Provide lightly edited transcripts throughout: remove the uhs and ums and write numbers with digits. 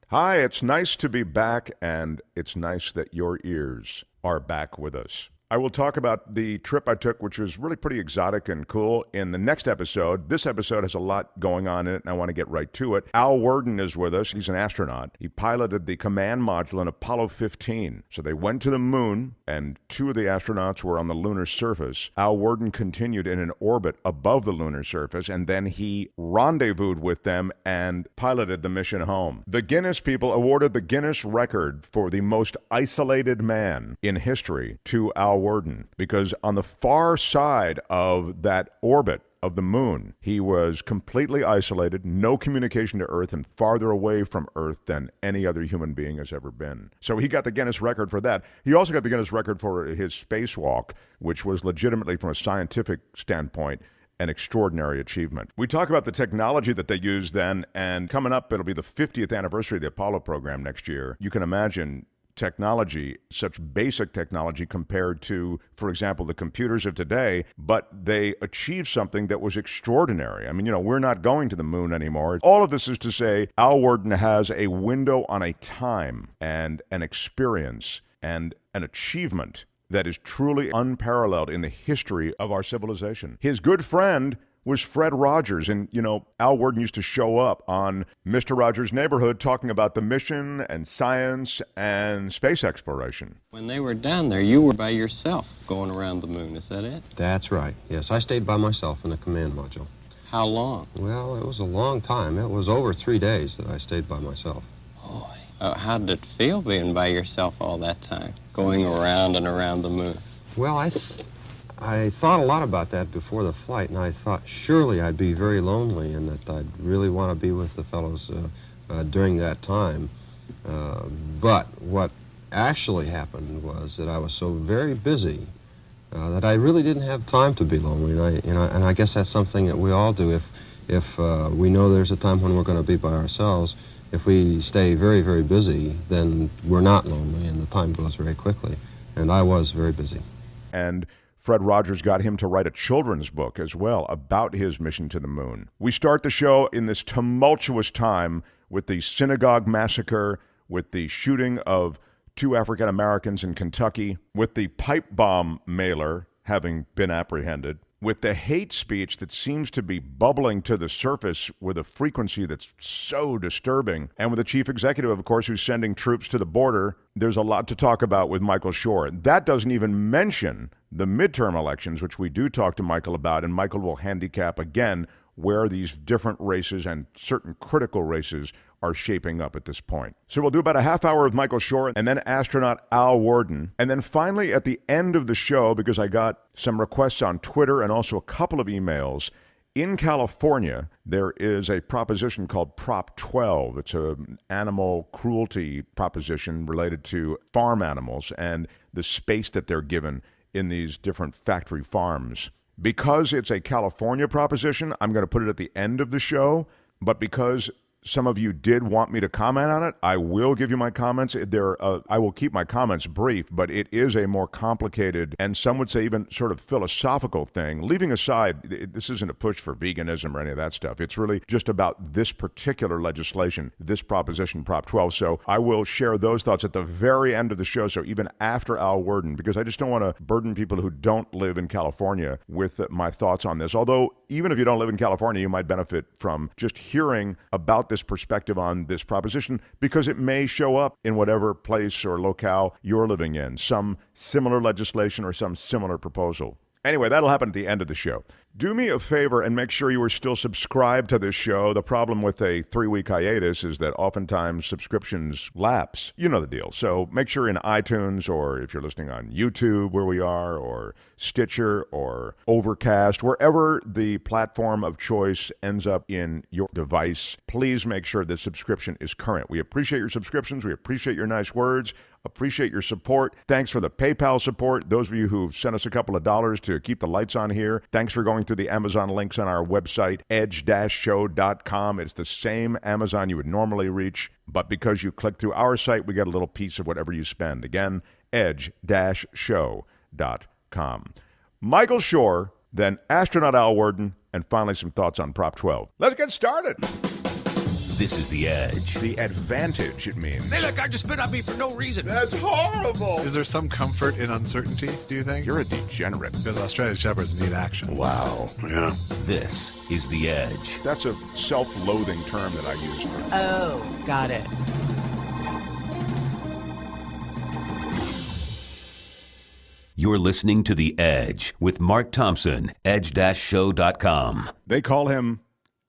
Hi, it's nice to be back, and it's nice that your ears are back with us. I will talk about the trip I took, which was really pretty exotic and cool, in the next episode. This episode has a lot going on in it, and I want to get right to it. Al Worden is with us. He's an astronaut. He piloted the command module in Apollo 15. So they went to the moon, and two of the astronauts were on the lunar surface. Al Worden continued in an orbit above the lunar surface, and then he rendezvoused with them and piloted the mission home. The Guinness people awarded the Guinness record for the most isolated man in history to Al Worden, because on the far side of that orbit of the moon, he was completely isolated, no communication to Earth, and farther away from Earth than any other human being has ever been. So he got the Guinness record for that. He also got the Guinness record for his spacewalk, which was legitimately, from a scientific standpoint, an extraordinary achievement. We talk about the technology that they used then, and coming up, it'll be the 50th anniversary of the Apollo program next year. You can imagine technology, such basic technology compared to, for example, the computers of today, but they achieved something that was extraordinary. I mean, we're not going to the moon anymore. All of this is to say Al Worden has a window on a time and an experience and an achievement that is truly unparalleled in the history of our civilization. His good friend was Fred Rogers. And, Al Worden used to show up on Mr. Rogers' Neighborhood talking about the mission and science and space exploration. When they were down there, you were by yourself going around the moon, is that it? That's right. Yes, I stayed by myself in the command module. How long? Well, it was a long time. It was over 3 days that I stayed by myself. Boy, how did it feel being by yourself all that time, going around and around the moon? Well, I thought a lot about that before the flight, and I thought surely I'd be very lonely and that I'd really want to be with the fellows during that time. But what actually happened was that I was so very busy that I really didn't have time to be lonely. And I guess that's something that we all do. If we know there's a time when we're going to be by ourselves, if we stay very, very busy, then we're not lonely, and the time goes very quickly. And I was very busy. And Fred Rogers got him to write a children's book as well about his mission to the moon. We start the show in this tumultuous time with the synagogue massacre, with the shooting of 2 African Americans in Kentucky, with the pipe bomb mailer having been apprehended, with the hate speech that seems to be bubbling to the surface with a frequency that's so disturbing, and with the chief executive, of course, who's sending troops to the border. There's a lot to talk about with Michael Shure. That doesn't even mention the midterm elections, which we do talk to Michael about, and Michael will handicap again where these different races and certain critical races are shaping up at this point. So we'll do about a half hour with Michael Shure and then astronaut Al Worden. And then finally at the end of the show, because I got some requests on Twitter and also a couple of emails, in California, there is a proposition called Prop 12. It's an animal cruelty proposition related to farm animals and the space that they're given in these different factory farms. Because it's a California proposition, I'm going to put it at the end of the show, but because some of you did want me to comment on it, I will give you my comments. I will keep my comments brief, but it is a more complicated and some would say even sort of philosophical thing. Leaving aside, this isn't a push for veganism or any of that stuff. It's really just about this particular legislation, this proposition, Prop 12. So I will share those thoughts at the very end of the show, so even after Al Worden, because I just don't want to burden people who don't live in California with my thoughts on this. Although, even if you don't live in California, you might benefit from just hearing about this perspective on this proposition, because it may show up in whatever place or locale you're living in, some similar legislation or some similar proposal. Anyway, that'll happen at the end of the show. Do me a favor and make sure you are still subscribed to this show. The problem with a 3-week hiatus is that oftentimes subscriptions lapse. You know the deal. So make sure in iTunes, or if you're listening on YouTube where we are, or Stitcher or Overcast, wherever the platform of choice ends up in your device, please make sure the subscription is current. We appreciate your subscriptions. We appreciate your nice words. Appreciate your support. Thanks for the PayPal support. Those of you who've sent us a couple of dollars to keep the lights on here, thanks for going through the Amazon links on our website, edge-show.com. It's the same Amazon you would normally reach, but because you click through our site, we get a little piece of whatever you spend. Again, edge-show.com. Michael Shure, then astronaut Al Worden, and finally some thoughts on Prop 12. Let's get started. This is The Edge. The advantage, it means. Hey, look, I just spit on me for no reason. That's horrible. Is there some comfort in uncertainty, do you think? You're a degenerate. Because Australian Shepherds need action. Wow. Yeah. This is The Edge. That's a self-loathing term that I use. Oh, got it. You're listening to The Edge with Mark Thompson, edge-show.com. They call him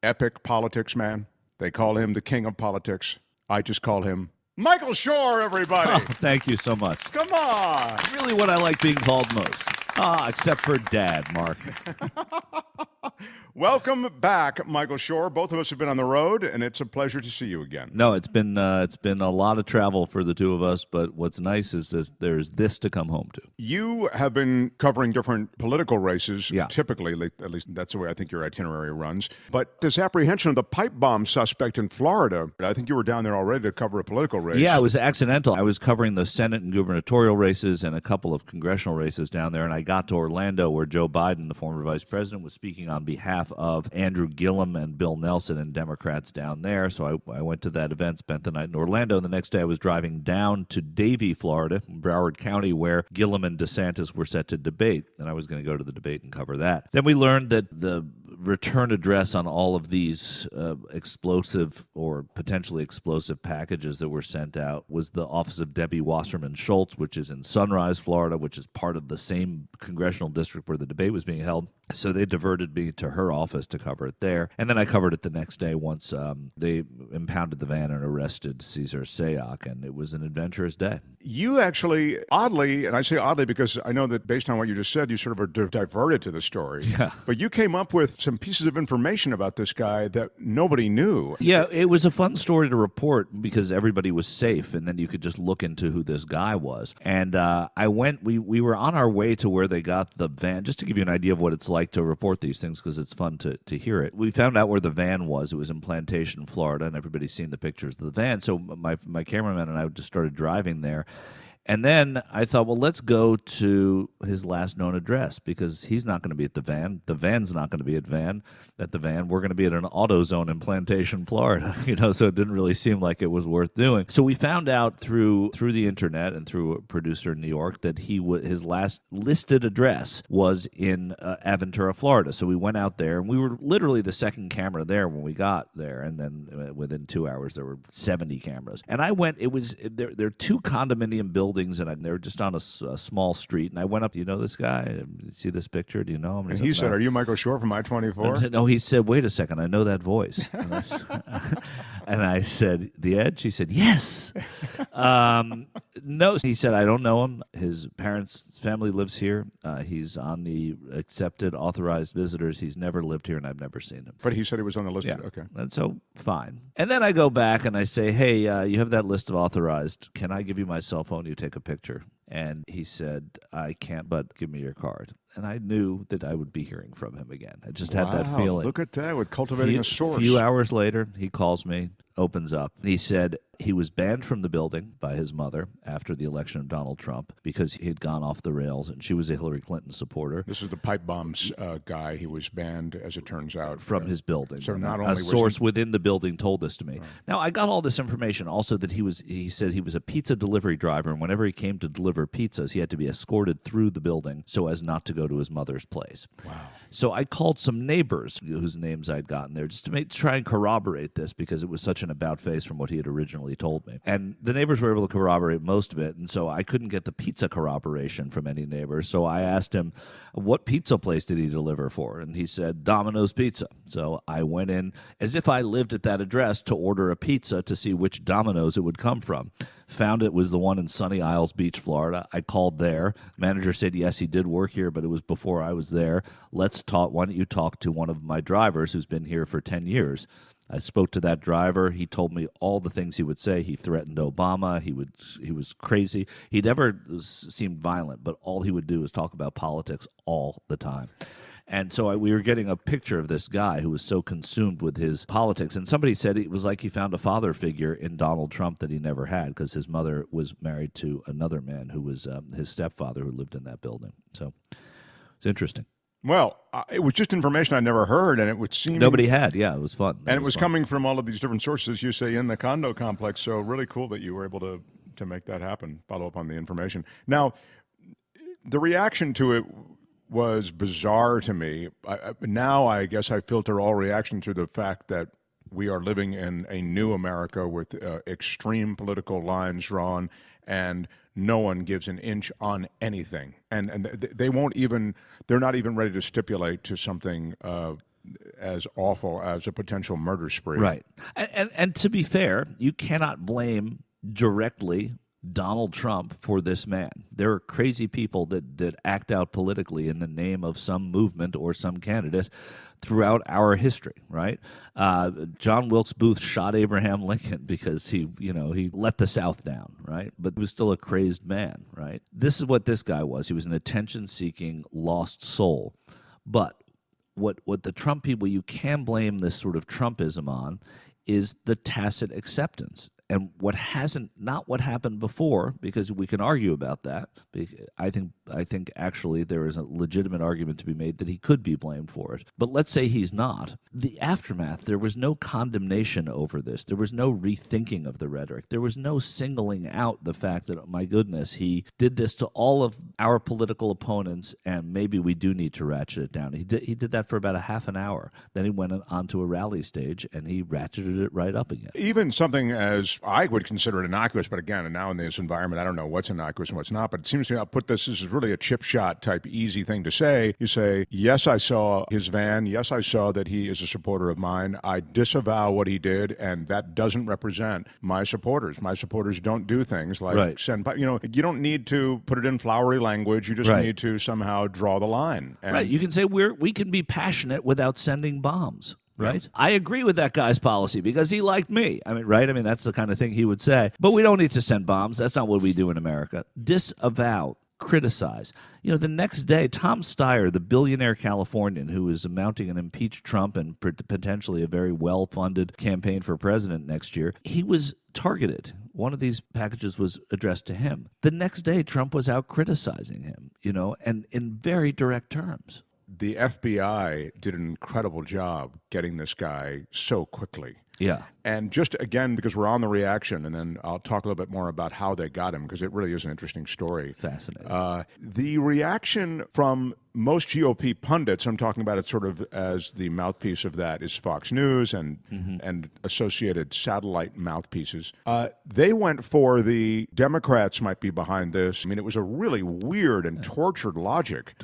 epic politics man. They call him the king of politics. I just call him Michael Shure, everybody. Oh, thank you so much. Come on. Really what I like being called most. Except for Dad, Mark. Welcome back, Michael Shure. Both of us have been on the road, and it's a pleasure to see you again. No, it's been a lot of travel for the two of us, but what's nice is there's this to come home to. You have been covering different political races, Yeah. typically, at least that's the way I think your itinerary runs. But this apprehension of the pipe bomb suspect in Florida, I think you were down there already to cover a political race. Yeah, it was accidental. I was covering the Senate and gubernatorial races and a couple of congressional races down there, and I got to Orlando where Joe Biden, the former vice president, was speaking on behalf of Andrew Gillum and Bill Nelson and Democrats down there. So I went to that event, spent the night in Orlando, and the next day I was driving down to Davie, Florida, Broward County, where Gillum and DeSantis were set to debate, and I was going to go to the debate and cover that. Then we learned that the return address on all of these explosive or potentially explosive packages that were sent out was the office of Debbie Wasserman Schultz, which is in Sunrise, Florida, which is part of the same congressional district where the debate was being held. So they diverted me to her office to cover it there. And then I covered it the next day once they impounded the van and arrested Cesar Sayoc, and it was an adventurous day. You actually, oddly, and I say oddly because I know that based on what you just said, you sort of are diverted to the story. Yeah. But you came up with some pieces of information about this guy that nobody knew. Yeah, it was a fun story to report because everybody was safe, and then you could just look into who this guy was. And we were on our way to where they got the van, just to give you an idea of what it's like to report these things because it's fun to hear it. We found out where the van was. It was in Plantation, Florida, and everybody's seen the pictures of the van. So my cameraman and I just started driving there. And then I thought, well, let's go to his last known address because he's not going to be at the van. The van's not going to be at the van. We're going to be at an AutoZone in Plantation, Florida. So it didn't really seem like it was worth doing. So we found out through the internet and through a producer in New York that his last listed address was in Aventura, Florida. So we went out there, and we were literally the second camera there when we got there. And then within 2 hours, there were 70 cameras. And I went. It was there are two condominium buildings. And they were just on a small street. And I went up, do you know this guy? See this picture? Do you know him? And he said, are you Michael Shure from I-24? No, he said, wait a second, I know that voice. And I said, The Edge? He said, yes. No, he said, I don't know him. His family lives here. He's on the accepted, authorized visitors. He's never lived here, and I've never seen him. But he said he was on the list? Yeah. Okay. And so, fine. And then I go back and I say, hey, you have that list of authorized. Can I give you my cell phone? You take a picture. And he said, I can't, but give me your card. And I knew that I would be hearing from him again. I just had that feeling. Look at that, with cultivating a source. A few hours later, he calls me, opens up. And he said he was banned from the building by his mother after the election of Donald Trump because he had gone off the rails, and she was a Hillary Clinton supporter. This is the pipe bombs guy. He was banned, as it turns out. From his building. So not only a source within the building told this to me. Right. Now, I got all this information also that he said he was a pizza delivery driver, and whenever he came to deliver pizzas, he had to be escorted through the building so as not to go to his mother's place. Wow. So I called some neighbors whose names I'd gotten there just to try and corroborate this because it was such an about-face from what he had originally told me. And the neighbors were able to corroborate most of it, and so I couldn't get the pizza corroboration from any neighbors. So I asked him, what pizza place did he deliver for? And he said, Domino's Pizza. So I went in as if I lived at that address to order a pizza to see which Domino's it would come from. Found it was the one in Sunny Isles Beach, Florida. I called there. Manager said, yes, he did work here, but it was before I was there. Let's talk. Why don't you talk to one of my drivers who's been here for 10 years? I spoke to that driver. He told me all the things he would say. He threatened Obama. He was crazy. He never seemed violent, but all he would do is talk about politics all the time. And so we were getting a picture of this guy who was so consumed with his politics. And somebody said it was like he found a father figure in Donald Trump that he never had because his mother was married to another man who was his stepfather who lived in that building. So it's interesting. Well, it was just information I never heard, and it would seem Nobody had. Yeah, it was fun. and it was fun. coming from all of these different sources, you say, in the condo complex. So really cool that you were able to make that happen, follow up on the information. Now, the reaction to it was bizarre to me. Now I guess I filter all reaction through the fact that we are living in a new America with extreme political lines drawn, and no one gives an inch on anything. And they won't even, they're not even ready to stipulate to something as awful as a potential murder spree. Right. And to be fair, you cannot blame directly Donald Trump for this man. There are crazy people that act out politically in the name of some movement or some candidate throughout our history, right? John Wilkes Booth shot Abraham Lincoln because he let the South down, right? But he was still a crazed man, right? This is what this guy was. He was an attention-seeking, lost soul. But what the Trump people, you can blame this sort of Trumpism on, is the tacit acceptance. And not what happened before, because we can argue about that. I think actually there is a legitimate argument to be made that he could be blamed for it. But let's say he's not. The aftermath, there was no condemnation over this. There was no rethinking of the rhetoric. There was no singling out the fact that, oh my goodness, he did this to all of our political opponents, and maybe we do need to ratchet it down. He did that for about a half an hour. Then he went onto a rally stage, and he ratcheted it right up again. Even something as I would consider it innocuous, but again, and now in this environment, I don't know what's innocuous and what's not, but it seems to me I'll put this is really a chip shot type easy thing to say. You say, yes, I saw his van. Yes, I saw that he is a supporter of mine. I disavow what he did, and that doesn't represent my supporters. My supporters don't do things like send, you don't need to put it in flowery language. You just need to somehow draw the line. And right. You can say we can be passionate without sending bombs. Right? Yeah. I agree with that guy's policy because he liked me. Right? That's the kind of thing he would say. But we don't need to send bombs. That's not what we do in America. Disavow, criticize. The next day, Tom Steyer, the billionaire Californian who is mounting an impeach Trump and potentially a very well-funded campaign for president next year, he was targeted. One of these packages was addressed to him. The next day, Trump was out criticizing him, and in very direct terms. The FBI did an incredible job getting this guy so quickly. Yeah. And just, again, because we're on the reaction, and then I'll talk a little bit more about how they got him, because it really is an interesting story. Fascinating. The reaction from most GOP pundits, I'm talking about it sort of as the mouthpiece of that, is Fox News and associated satellite mouthpieces. They went for the Democrats might be behind this. It was a really weird and tortured logic.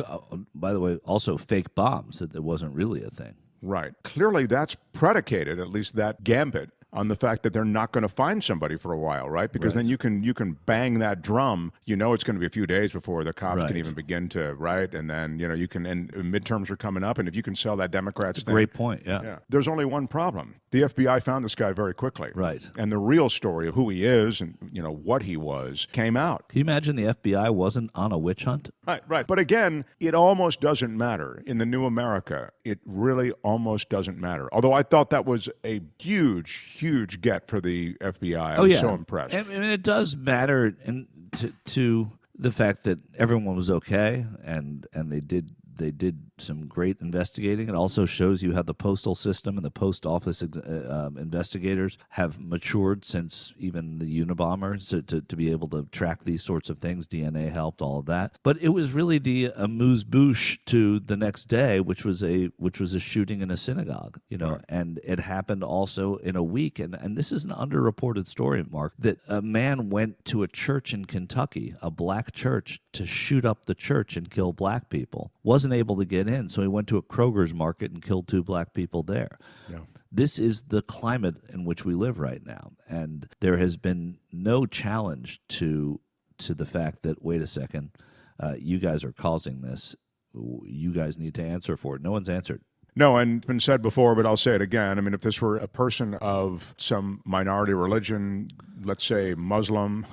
By the way, also fake bombs, that it wasn't really a thing. Right. Clearly, that's predicated, at least that gambit, on the fact that they're not going to find somebody for a while, right? Because then you can bang that drum. It's going to be a few days before the cops can even begin to, right? And then, you can, and midterms are coming up, and if you can sell that Democrats thing. Great point, yeah. There's only one problem. The FBI found this guy very quickly. Right. And the real story of who he is and, what he was came out. Can you imagine the FBI wasn't on a witch hunt? Right. But again, it almost doesn't matter. In the new America, it really almost doesn't matter. Although I thought that was a huge get for the FBI. I was so impressed. It does matter to the fact that everyone was okay and they did some great investigating. It also shows you how the postal system and the post office investigators have matured since even the Unabomber to be able to track these sorts of things. DNA helped, all of that. But it was really the amuse-bouche to the next day, which was a shooting in a synagogue, and it happened also in a week. And this is an underreported story, Mark, that a man went to a church in Kentucky, a black church, to shoot up the church and kill black people. Wasn't able to get in, so he went to a Kroger's market and killed 2 black people there. Yeah. This is the climate in which we live right now, and there has been no challenge to the fact that, wait a second, you guys are causing this. You guys need to answer for it. No one's answered. No, and it's been said before, but I'll say it again. I mean, if this were a person of some minority religion, let's say Muslim.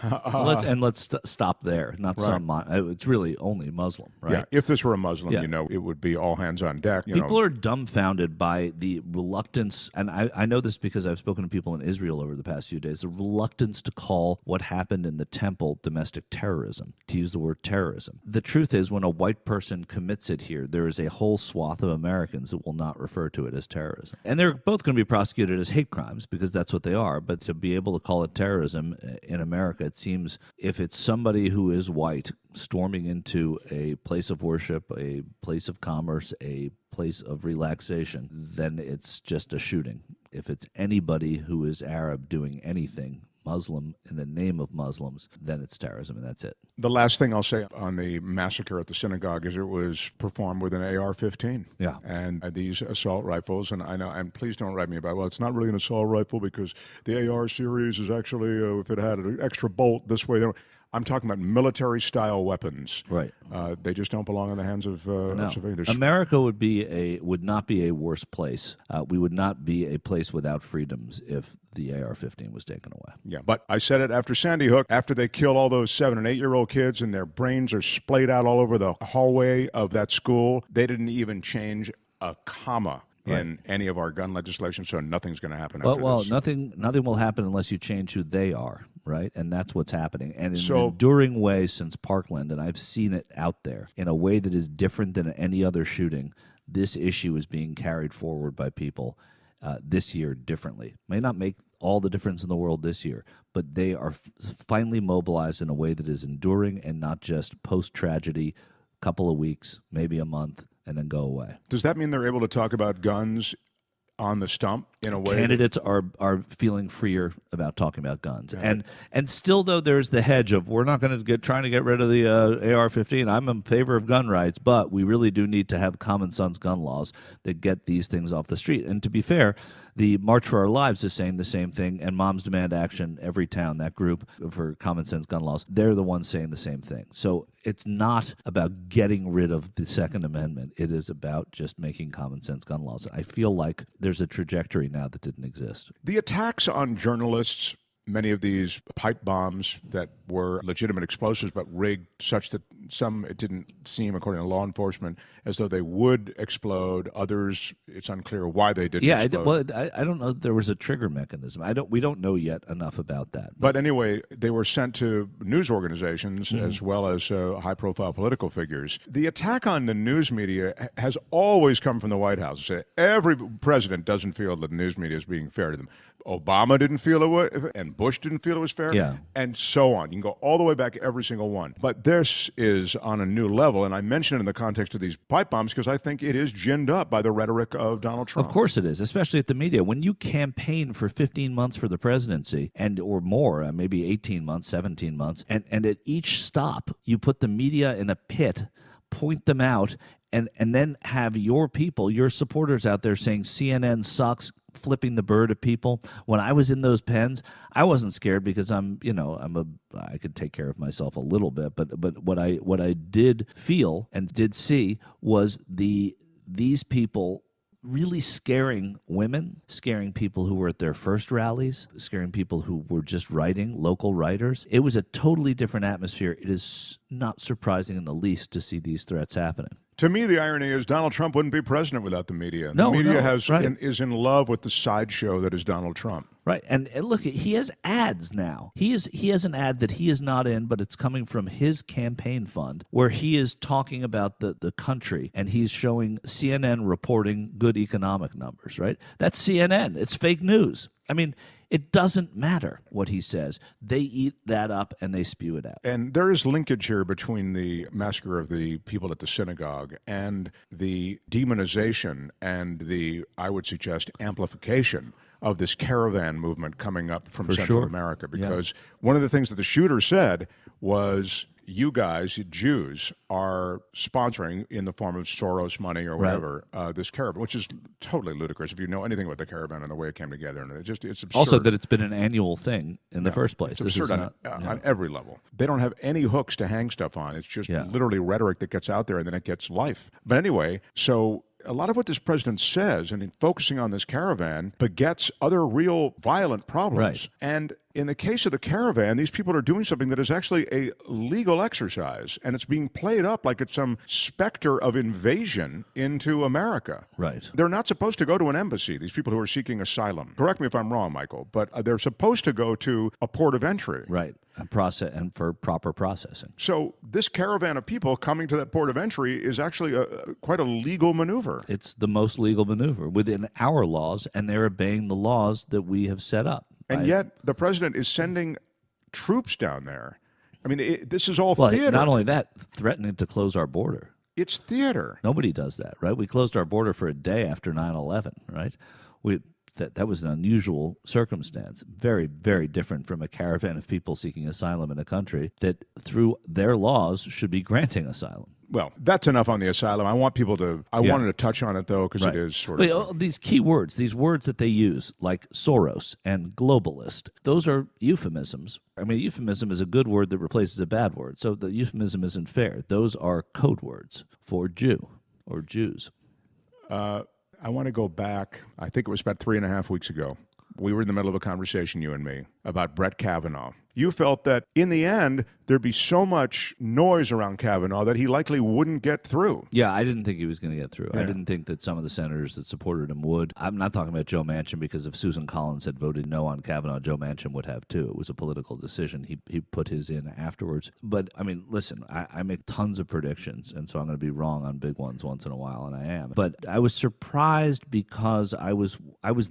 Let's stop there. Not Right. some. It's really only Muslim, right? Yeah, if this were a Muslim, Yeah. you know, it would be all hands on deck. People are dumbfounded by the reluctance, and I know this because I've spoken to people in Israel over the past few days, the reluctance to call what happened in the temple domestic terrorism, to use the word terrorism. The truth is, when a white person commits it here, there is a whole swath of Americans that will not refer to it as terrorism. And they're both going to be prosecuted as hate crimes because that's what they are, but to be able to call it terrorism in America, it seems if it's somebody who is white storming into a place of worship, a place of commerce, a place of relaxation, then it's just a shooting. If it's anybody who is Arab doing anything Muslim in the name of Muslims, then it's terrorism, and that's it. The last thing I'll say on the massacre at the synagogue is it was performed with an AR-15. Yeah. And these assault rifles, and I know, and please don't write me about, well, it's not really an assault rifle because the AR series is actually, if it had an extra bolt this way, I'm talking about military-style weapons. Right. They just don't belong in the hands of No. civilians. America would not be a worse place. We would not be a place without freedoms if the AR-15 was taken away. Yeah, but I said it after Sandy Hook, after they kill all those 7- and 8-year-old kids and their brains are splayed out all over the hallway of that school, they didn't even change a comma in any of our gun legislation, so nothing's going to happen after this. Nothing will happen unless you change who they are, right? And that's what's happening. And in So- an enduring way since Parkland, and I've seen it out there, in a way that is different than any other shooting, this issue is being carried forward by people this year differently. May not make all the difference in the world this year, but they are finally mobilized in a way that is enduring and not just post-tragedy, couple of weeks, maybe a month, and then go away. Does that mean they're able to talk about guns on the stump in a way? Candidates are feeling freer about talking about guns, and still though there's the hedge of we're not going to trying to get rid of the AR-15. I'm in favor of gun rights, but we really do need to have common sense gun laws that get these things off the street. And to be fair, the March for Our Lives is saying the same thing, and Moms Demand Action, every town, that group for common sense gun laws, they're the ones saying the same thing. So it's not about getting rid of the Second Amendment. It is about just making common sense gun laws. I feel like there's a trajectory now that didn't exist. The attacks on journalists, many of these pipe bombs that were legitimate explosives but rigged such that some, it didn't seem, according to law enforcement, as though they would explode. Others, it's unclear why they didn't explode. I don't know if there was a trigger mechanism. We don't know yet enough about that. But anyway, they were sent to news organizations as well as high-profile political figures. The attack on the news media has always come from the White House. Every president doesn't feel that the news media is being fair to them. Obama didn't feel it was, and Bush didn't feel it was fair, and so on. You can go all the way back, every single one. But this is on a new level, and I mention it in the context of these pipe bombs because I think it is ginned up by the rhetoric of Donald Trump. Of course it is, especially at the media. When you campaign for 15 months for the presidency, or more, maybe 18 months, 17 months, and at each stop you put the media in a pit, point them out, and then have your people, your supporters out there saying CNN sucks, flipping the bird at people. When I was in those pens, I wasn't scared because I could take care of myself a little bit. But what I did feel and did see was these people really scaring women, scaring people who were at their first rallies, scaring people who were just writing, local writers. It was a totally different atmosphere. It is not surprising in the least to see these threats happening. To me, the irony is Donald Trump wouldn't be president without the media. No, the media right. is in love with the sideshow that is Donald Trump. Right, and look, he has ads now. He has an ad that he is not in, but it's coming from his campaign fund, where he is talking about the country, and he's showing CNN reporting good economic numbers, right? That's CNN. It's fake news. I mean, it doesn't matter what he says. They eat that up and they spew it out. And there is linkage here between the massacre of the people at the synagogue and the demonization and the, I would suggest, amplification of this caravan movement coming up from Central America. Because one of the things that the shooter said was, you guys, Jews, are sponsoring in the form of Soros money or whatever this caravan, which is totally ludicrous if you know anything about the caravan and the way it came together. And it's absurd. Also that it's been an annual thing in the first place. It's absurd on every level. They don't have any hooks to hang stuff on. It's just literally rhetoric that gets out there and then it gets life. But anyway, so a lot of what this president says, and in focusing on this caravan, begets other real violent problems. Right. And in the case of the caravan, these people are doing something that is actually a legal exercise, and it's being played up like it's some specter of invasion into America. Right. They're not supposed to go to an embassy, these people who are seeking asylum. Correct me if I'm wrong, Michael, but they're supposed to go to a port of entry. Right. And for proper processing. So this caravan of people coming to that port of entry is actually quite a legal maneuver. It's the most legal maneuver within our laws, and they're obeying the laws that we have set up. And yet the president is sending troops down there. I mean, this is all Well, theater. not only that, threatening to close our border. It's theater. Nobody does that, right? We closed our border for a day after 9/11, right? That was an unusual circumstance, very, very different from a caravan of people seeking asylum in a country that, through their laws, should be granting asylum. Well, that's enough on the asylum. I wanted to touch on it, though, because Right. it is sort But, of... these key words, these words that they use, like Soros and globalist, those are euphemisms. I mean, euphemism is a good word that replaces a bad word, so the euphemism isn't fair. Those are code words for Jew or Jews. I want to go back, I think it was about 3.5 weeks ago. We were in the middle of a conversation, you and me, about Brett Kavanaugh. You felt that in the end, there'd be so much noise around Kavanaugh that he likely wouldn't get through. Yeah, I didn't think he was going to get through. Yeah. I didn't think that some of the senators that supported him would. I'm not talking about Joe Manchin, because if Susan Collins had voted no on Kavanaugh, Joe Manchin would have too. It was a political decision. He put his in afterwards. But, I mean, listen, I make tons of predictions, and so I'm going to be wrong on big ones once in a while, and I am. But I was surprised because I was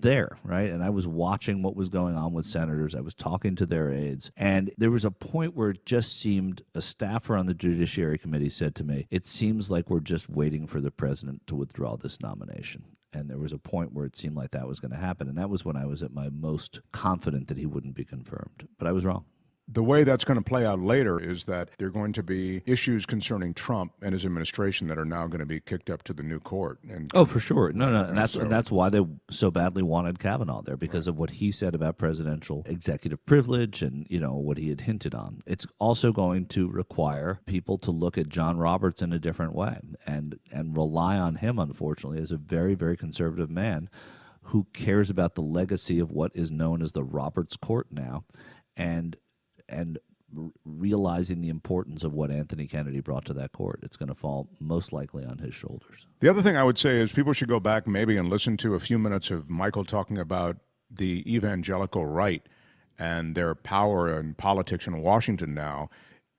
there, right? And I was watching what was going on with senators. I was talking to their aides. And there was a point where it just seemed, a staffer on the Judiciary Committee said to me, it seems like we're just waiting for the president to withdraw this nomination. And there was a point where it seemed like that was going to happen. And that was when I was at my most confident that he wouldn't be confirmed. But I was wrong. The way that's going to play out later is that there are going to be issues concerning Trump and his administration that are now going to be kicked up to the new court. And Oh, for sure. No. And that's why they so badly wanted Kavanaugh there, because of what he said about presidential executive privilege and, what he had hinted on. It's also going to require people to look at John Roberts in a different way and rely on him, unfortunately, as a very, very conservative man who cares about the legacy of what is known as the Roberts Court now, and realizing the importance of what Anthony Kennedy brought to that court. It's going to fall most likely on his shoulders. the other thing I would say is people should go back maybe and listen to a few minutes of Michael talking about the evangelical right and their power in politics in Washington now.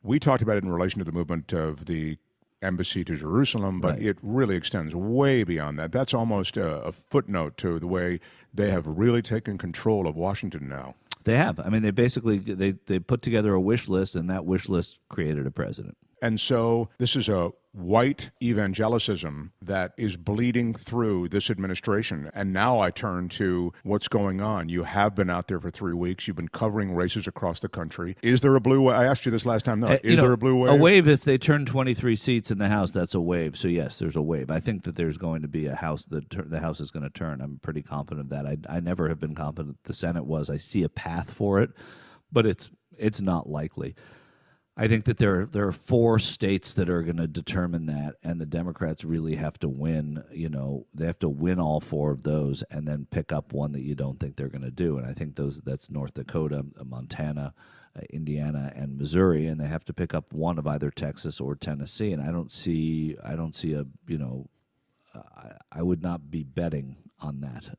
We talked about it in relation to the movement of the embassy to Jerusalem, but Right. it really extends way beyond that. That's almost a footnote to the way they have really taken control of Washington now. They have. I mean, they basically they put together a wish list, and that wish list created a president. And so this is a white evangelicism that is bleeding through this administration. And now I turn to what's going on. You have been out there for 3 weeks. You've been covering races across the country. Is there a blue wave? I asked you this last time. No. Is there a blue wave? A wave, if they turn 23 seats in the House, that's a wave. So, yes, there's a wave. I think that there's going to be a House, the House is going to turn. I'm pretty confident of that. I never have been confident the Senate was. I see a path for it, but it's not likely. I think that there are 4 states that are going to determine that, and the Democrats really have to win. They have to win all 4 of those, and then pick up one that you don't think they're going to do. And I think that's North Dakota, Montana, Indiana, and Missouri, and they have to pick up one of either Texas or Tennessee. And I don't see I would not be betting on that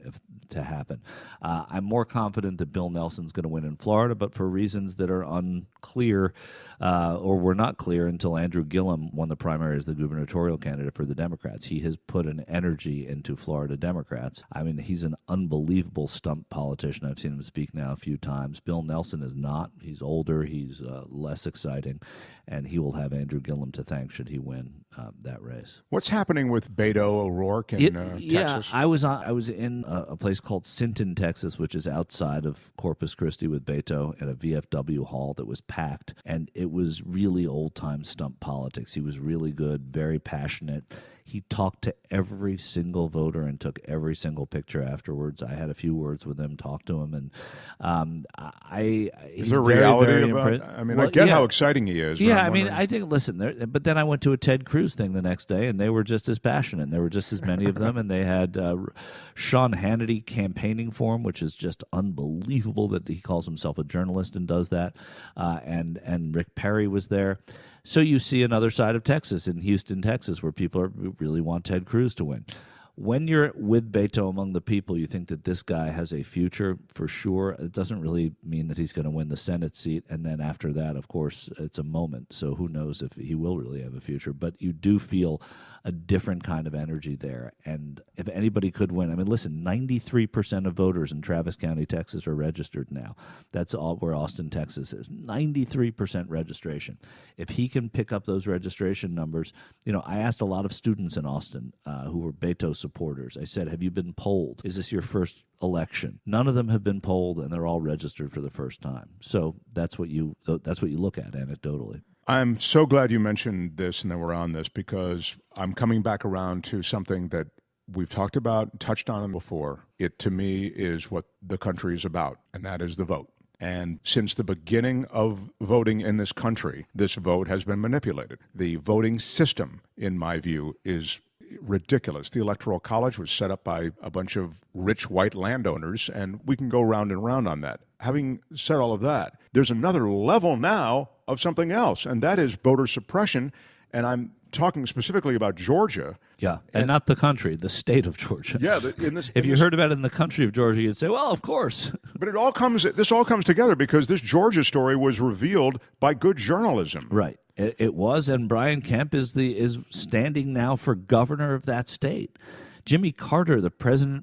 if to happen. I'm more confident that Bill Nelson's going to win in Florida, but for reasons that are unclear or were not clear until Andrew Gillum won the primary as the gubernatorial candidate for the Democrats. He has put an energy into Florida Democrats. I mean, he's an unbelievable stump politician. I've seen him speak now a few times. Bill Nelson is not. He's older. He's less exciting, and he will have Andrew Gillum to thank should he win that race. What's happening with Beto O'Rourke in Texas? I was in a place called Sinton, Texas, which is outside of Corpus Christi with Beto, at a VFW hall that was packed, and it was really old-time stump politics. He was really good, very passionate. He talked to every single voter and took every single picture afterwards. I had a few words with him, talked to him, and is there reality about? I mean, I get how exciting he is. Yeah, I mean, I think. Listen, but then I went to a Ted Cruz thing the next day, and they were just as passionate. There were just as many of them, and they had Sean Hannity campaigning for him, which is just unbelievable that he calls himself a journalist and does that. And Rick Perry was there. So you see another side of Texas, in Houston, Texas, where people really want Ted Cruz to win. When you're with Beto among the people, you think that this guy has a future for sure. It doesn't really mean that he's going to win the Senate seat. And then after that, of course, it's a moment. So who knows if he will really have a future. But you do feel a different kind of energy there. And if anybody could win, I mean, listen, 93% of voters in Travis County, Texas are registered now. That's all where Austin, Texas is. 93% registration. If he can pick up those registration numbers, I asked a lot of students in Austin who were Beto supporters. I said, have you been polled? Is this your first election? None of them have been polled, and they're all registered for the first time. So that's what you look at anecdotally. I'm so glad you mentioned this and that we're on this, because I'm coming back around to something that we've talked about, touched on before. It, to me, is what the country is about, and that is the vote. And since the beginning of voting in this country, this vote has been manipulated. The voting system, in my view, is ridiculous. The Electoral College was set up by a bunch of rich white landowners, and we can go round and round on that. Having said all of that, there's another level now of something else, and that is voter suppression. And I'm talking specifically about Georgia. Yeah, and not the country, the state of Georgia. Yeah, if you heard about it in the country of Georgia, you'd say, well, of course. But this all comes together because this Georgia story was revealed by good journalism. Right. It was, and Brian Kemp is standing now for governor of that state. Jimmy Carter, the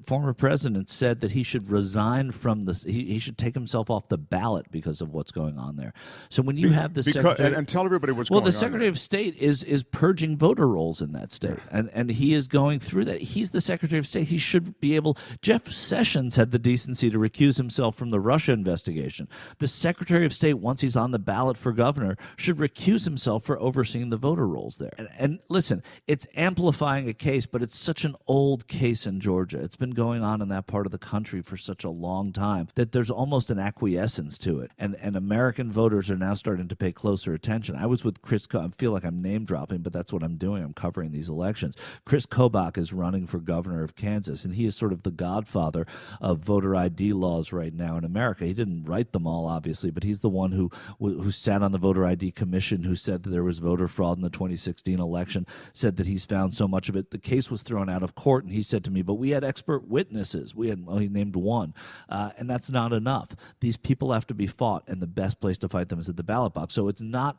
former president, said that he should resign from he should take himself off the ballot because of what's going on there. So when you have the secretary, and tell everybody what's going on. Well, the Secretary of State is purging voter rolls in that state, and he is going through that. He's the Secretary of State. He should be able. Jeff Sessions had the decency to recuse himself from the Russia investigation. The Secretary of State, once he's on the ballot for governor, should recuse himself for overseeing the voter rolls there. And listen, it's amplifying a case, but it's such an old case in Georgia. It's been going on in that part of the country for such a long time that there's almost an acquiescence to it. And American voters are now starting to pay closer attention. I was with Chris I feel like I'm name dropping, but that's what I'm doing. I'm covering these elections. Chris Kobach is running for governor of Kansas, and he is sort of the godfather of voter ID laws right now in America. He didn't write them all, obviously, but he's the one who sat on the voter ID commission, who said that there was voter fraud in the 2016 election, said that he's found so much of it. The case was thrown out of court, and he said to me, but we had expert witnesses. He named one, and that's not enough. These people have to be fought, and the best place to fight them is at the ballot box. So it's not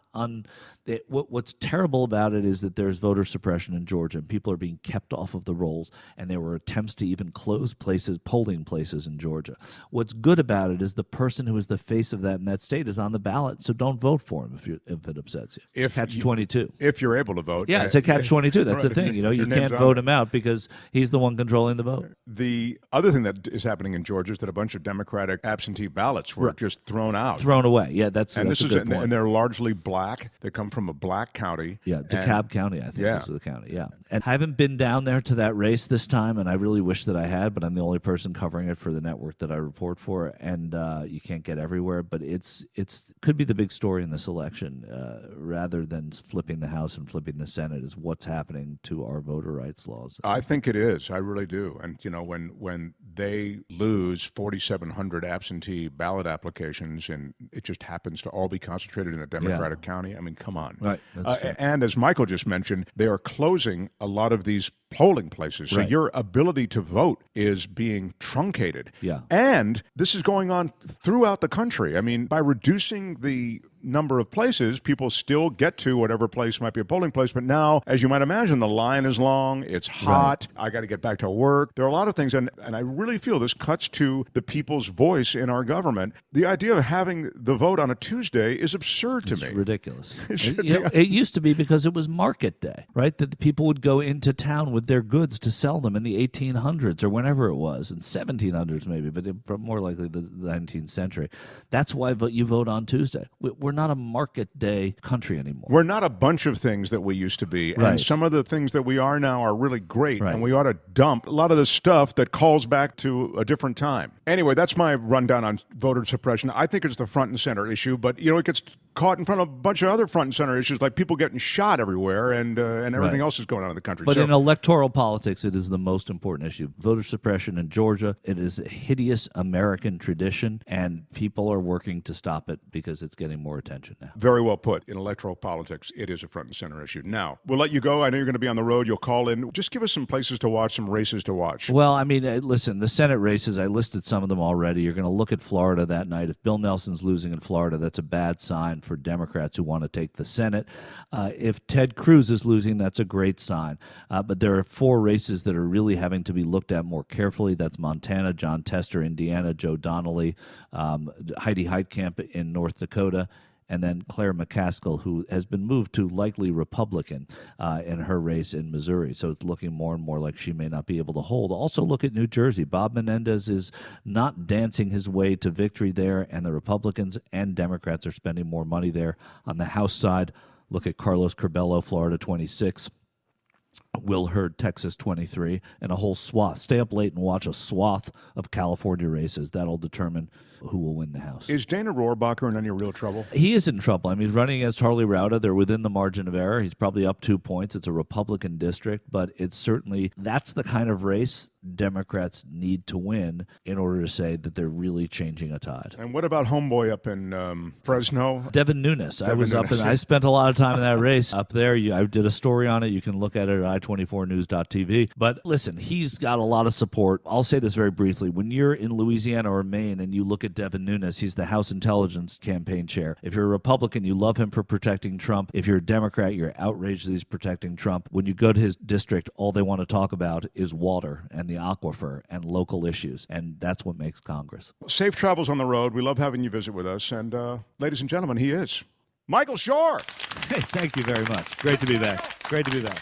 what's terrible about it is that there's voter suppression in Georgia, and people are being kept off of the rolls, and there were attempts to even close polling places in Georgia. What's good about it is the person who is the face of that in that state is on the ballot, so don't vote for him if it upsets you. Catch-22. If you're able to vote. Yeah, it's a catch-22. That's the thing. You can't vote him out because he's the one controlling the vote. The other thing that is happening in Georgia is that a bunch of Democratic absentee ballots were just thrown out. Thrown away. Yeah, that's a good point. And they're largely black. They come from a black county. Yeah, DeKalb County, I think is the county. Yeah. And I haven't been down there to that race this time, and I really wish that I had, but I'm the only person covering it for the network that I report for, and you can't get everywhere. But it's could be the big story in this election, rather than flipping the House and flipping the Senate, is what's happening to our voter rights laws. I think it is. I really do. And, when they lose 4,700 absentee ballot applications and it just happens to all be concentrated in a Democratic county, I mean, come on. Right. And as Michael just mentioned, they are closing a lot of these polling places. So your ability to vote is being truncated. Yeah. And this is going on throughout the country. I mean, by reducing the number of places, people still get to whatever place might be a polling place. But now, as you might imagine, the line is long, it's hot, I got to get back to work. There are a lot of things, and I really feel this cuts to the people's voice in our government. The idea of having the vote on a Tuesday is absurd to me. It's ridiculous. It used to be because it was market day, right? That the people would go into town with with their goods to sell them in the 1800s or whenever it was, in 1700s maybe, but more likely the 19th century. That's why you vote on Tuesday. We're not a market day country anymore. We're not a bunch of things that we used to be, Right. and some of the things that we are now are really great, Right. and we ought to dump a lot of the stuff that calls back to a different time. Anyway, that's my rundown on voter suppression. I think it's the front and center issue, but it gets caught in front of a bunch of other front and center issues, like people getting shot everywhere and everything Right. else is going on in the country. But So- in electoral politics, it is the most important issue. Voter suppression in Georgia, it is a hideous American tradition, and people are working to stop it because it's getting more attention now. Very well put. In electoral politics, it is a front and center issue. Now, we'll let you go. I know you're going to be on the road. You'll call in. Just give us some places to watch, some races to watch. Well, I mean, listen, the Senate races, I listed some of them already. You're going to look at Florida that night. If Bill Nelson's losing in Florida, that's a bad sign for Democrats who want to take the Senate. If Ted Cruz is losing, that's a great sign. But there are 4 races that are really having to be looked at more carefully. That's Montana, John Tester, Indiana, Joe Donnelly, Heidi Heitkamp in North Dakota, and then Claire McCaskill, who has been moved to likely Republican in her race in Missouri. So it's looking more and more like she may not be able to hold. Also look at New Jersey. Bob Menendez is not dancing his way to victory there, and the Republicans and Democrats are spending more money there. On the House side, look at Carlos Curbelo, Florida 26. Will Hurd, Texas 23, and a whole swath. Stay up late and watch a swath of California races. That'll determine who will win the House. Is Dana Rohrabacher in any real trouble? He is in trouble. I mean, he's running against Harley Rauda. They're within the margin of error. He's probably up 2 points. It's a Republican district, but it's certainly, that's the kind of race Democrats need to win in order to say that they're really changing a tide. And what about homeboy up in Fresno? Devin Nunes. I Devin was up Nunes. and I spent a lot of time in that race up there. I did a story on it. You can look at it at i24news.tv. But listen, he's got a lot of support. I'll say this very briefly. When you're in Louisiana or Maine and you look at Devin Nunes, he's the House Intelligence Campaign chair. If you're a Republican, you love him for protecting Trump. If you're a Democrat, you're outraged that he's protecting Trump. When you go to his district, all they want to talk about is water and the aquifer and local issues. And that's what makes Congress. Safe travels on the road. We love having you visit with us. And ladies and gentlemen, he is Michael Shure. Hey, thank you very much. Great to be back. Great to be back.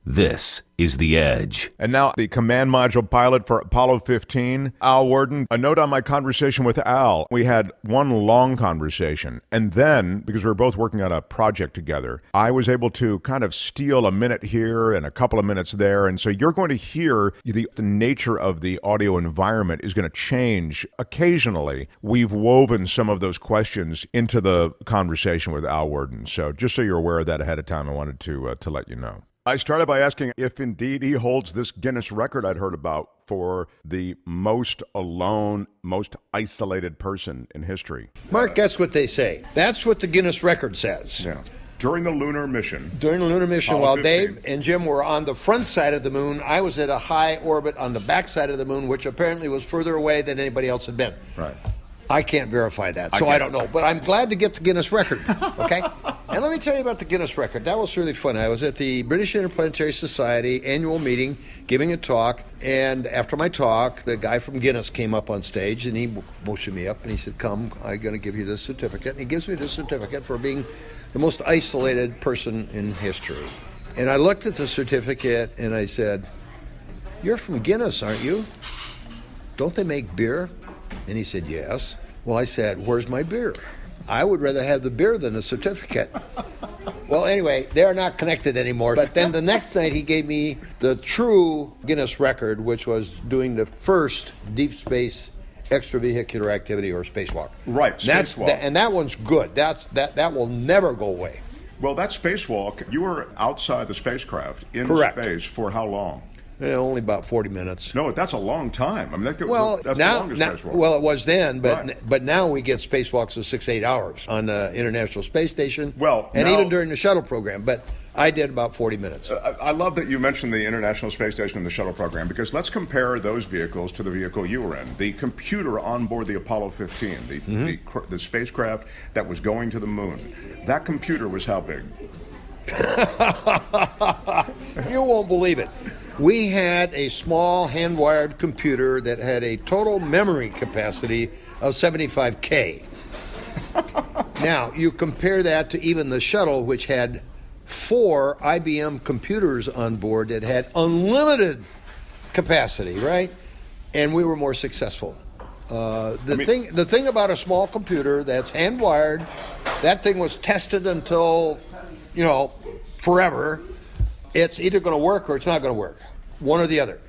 This is The Edge. And now the command module pilot for Apollo 15, Al Worden. A note on my conversation with Al. We had one long conversation. And then, because we were both working on a project together, I was able to kind of steal a minute here and a couple of minutes there. And so you're going to hear the nature of the audio environment is going to change occasionally. We've woven some of those questions into the conversation with Al Worden. So just so you're aware of that ahead of time, I wanted to let you know. I started by asking if indeed he holds this Guinness record I'd heard about for the most alone, most isolated person in history. Mark, that's what they say. That's what the Guinness record says. Yeah. During the lunar mission. During the lunar mission, Apollo while 15. Dave and Jim were on the front side of the moon, I was at a high orbit on the back side of the moon, which apparently was further away than anybody else had been. Right. I can't verify that, so I don't know. But I'm glad to get the Guinness record, okay? And let me tell you about the Guinness record. That was really fun. I was at the British Interplanetary Society annual meeting giving a talk, and after my talk, the guy from Guinness came up on stage, and he motioned me up, and he said, come, I'm going to give you this certificate. And he gives me this certificate for being the most isolated person in history. And I looked at the certificate, and I said, you're from Guinness, aren't you? Don't they make beer? And he said, yes. Well, I said, where's my beer? I would rather have the beer than the certificate. Well, anyway, they're not connected anymore. But then the next night, he gave me the true Guinness record, which was doing the first deep space extravehicular activity or spacewalk. Right, spacewalk. And that one's good. That will never go away. Well, that spacewalk, you were outside the spacecraft in Correct. space for how long? Only about 40 minutes. No, that's a long time. I mean, that's the longest spacewalk. Well, it was then, Right. but now we get spacewalks of 6-8 hours on the International Space Station. Well, and now- even during the shuttle program. But I did about 40 minutes. I love that you mentioned the International Space Station and the shuttle program, because let's compare those vehicles to the vehicle you were in. The computer on board the Apollo 15, the spacecraft that was going to the moon, that computer was how big? You won't believe it. We had a small hand-wired computer that had a total memory capacity of 75K. Now, you compare that to even the shuttle, which had 4 IBM computers on board that had unlimited capacity, right? And we were more successful. The thing about a small computer that's hand wired, that thing was tested until, forever. It's either going to work or it's not going to work, one or the other.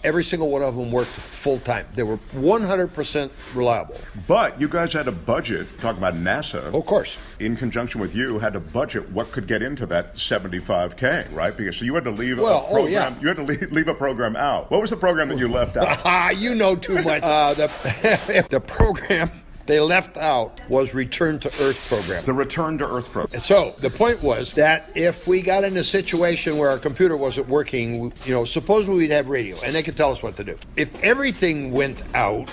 Every single one of them worked full time. They were 100% reliable. But you guys had a budget, talking about NASA. Of course. In conjunction with you, had to budget what could get into that $75K, right? Because so you had to leave a program. You had to leave a program out. What was the program that you left out? You know too much. The program they left out was Return to Earth program. The Return to Earth program. So the point was that if we got in a situation where our computer wasn't working, supposedly we'd have radio, and they could tell us what to do. If everything went out,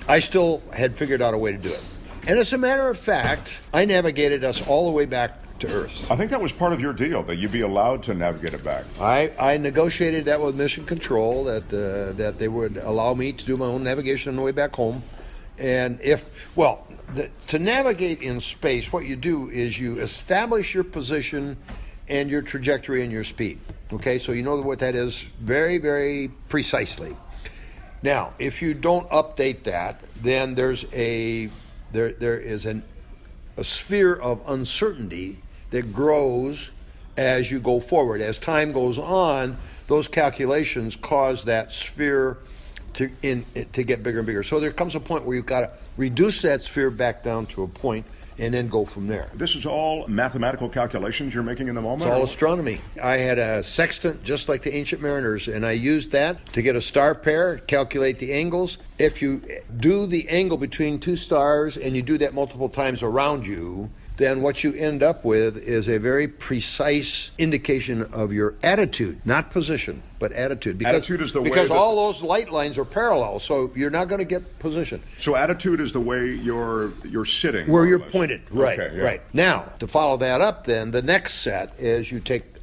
I still had figured out a way to do it. And as a matter of fact, I navigated us all the way back to Earth. I think that was part of your deal, that you'd be allowed to navigate it back. I negotiated that with Mission Control, that they would allow me to do my own navigation on the way back home. And to navigate in space, what you do is you establish your position and your trajectory and your speed. Okay, so you know what that is very, very precisely. Now, if you don't update that, then there is a sphere of uncertainty that grows as you go forward. As time goes on, those calculations cause that sphere to get bigger and bigger. So there comes a point where you've got to reduce that sphere back down to a point and then go from there. This is all mathematical calculations you're making in the moment? It's all astronomy. I had a sextant just like the ancient mariners, and I used that to get a star pair, calculate the angles. If you do the angle between 2 stars and you do that multiple times around you, then what you end up with is a very precise indication of your attitude, not position, but attitude. Attitude is the way because all those light lines are parallel, so you're not going to get position. So attitude is the way you're sitting. Where you're pointed, right, Okay, yeah. right. Now, to follow that up then, the next set is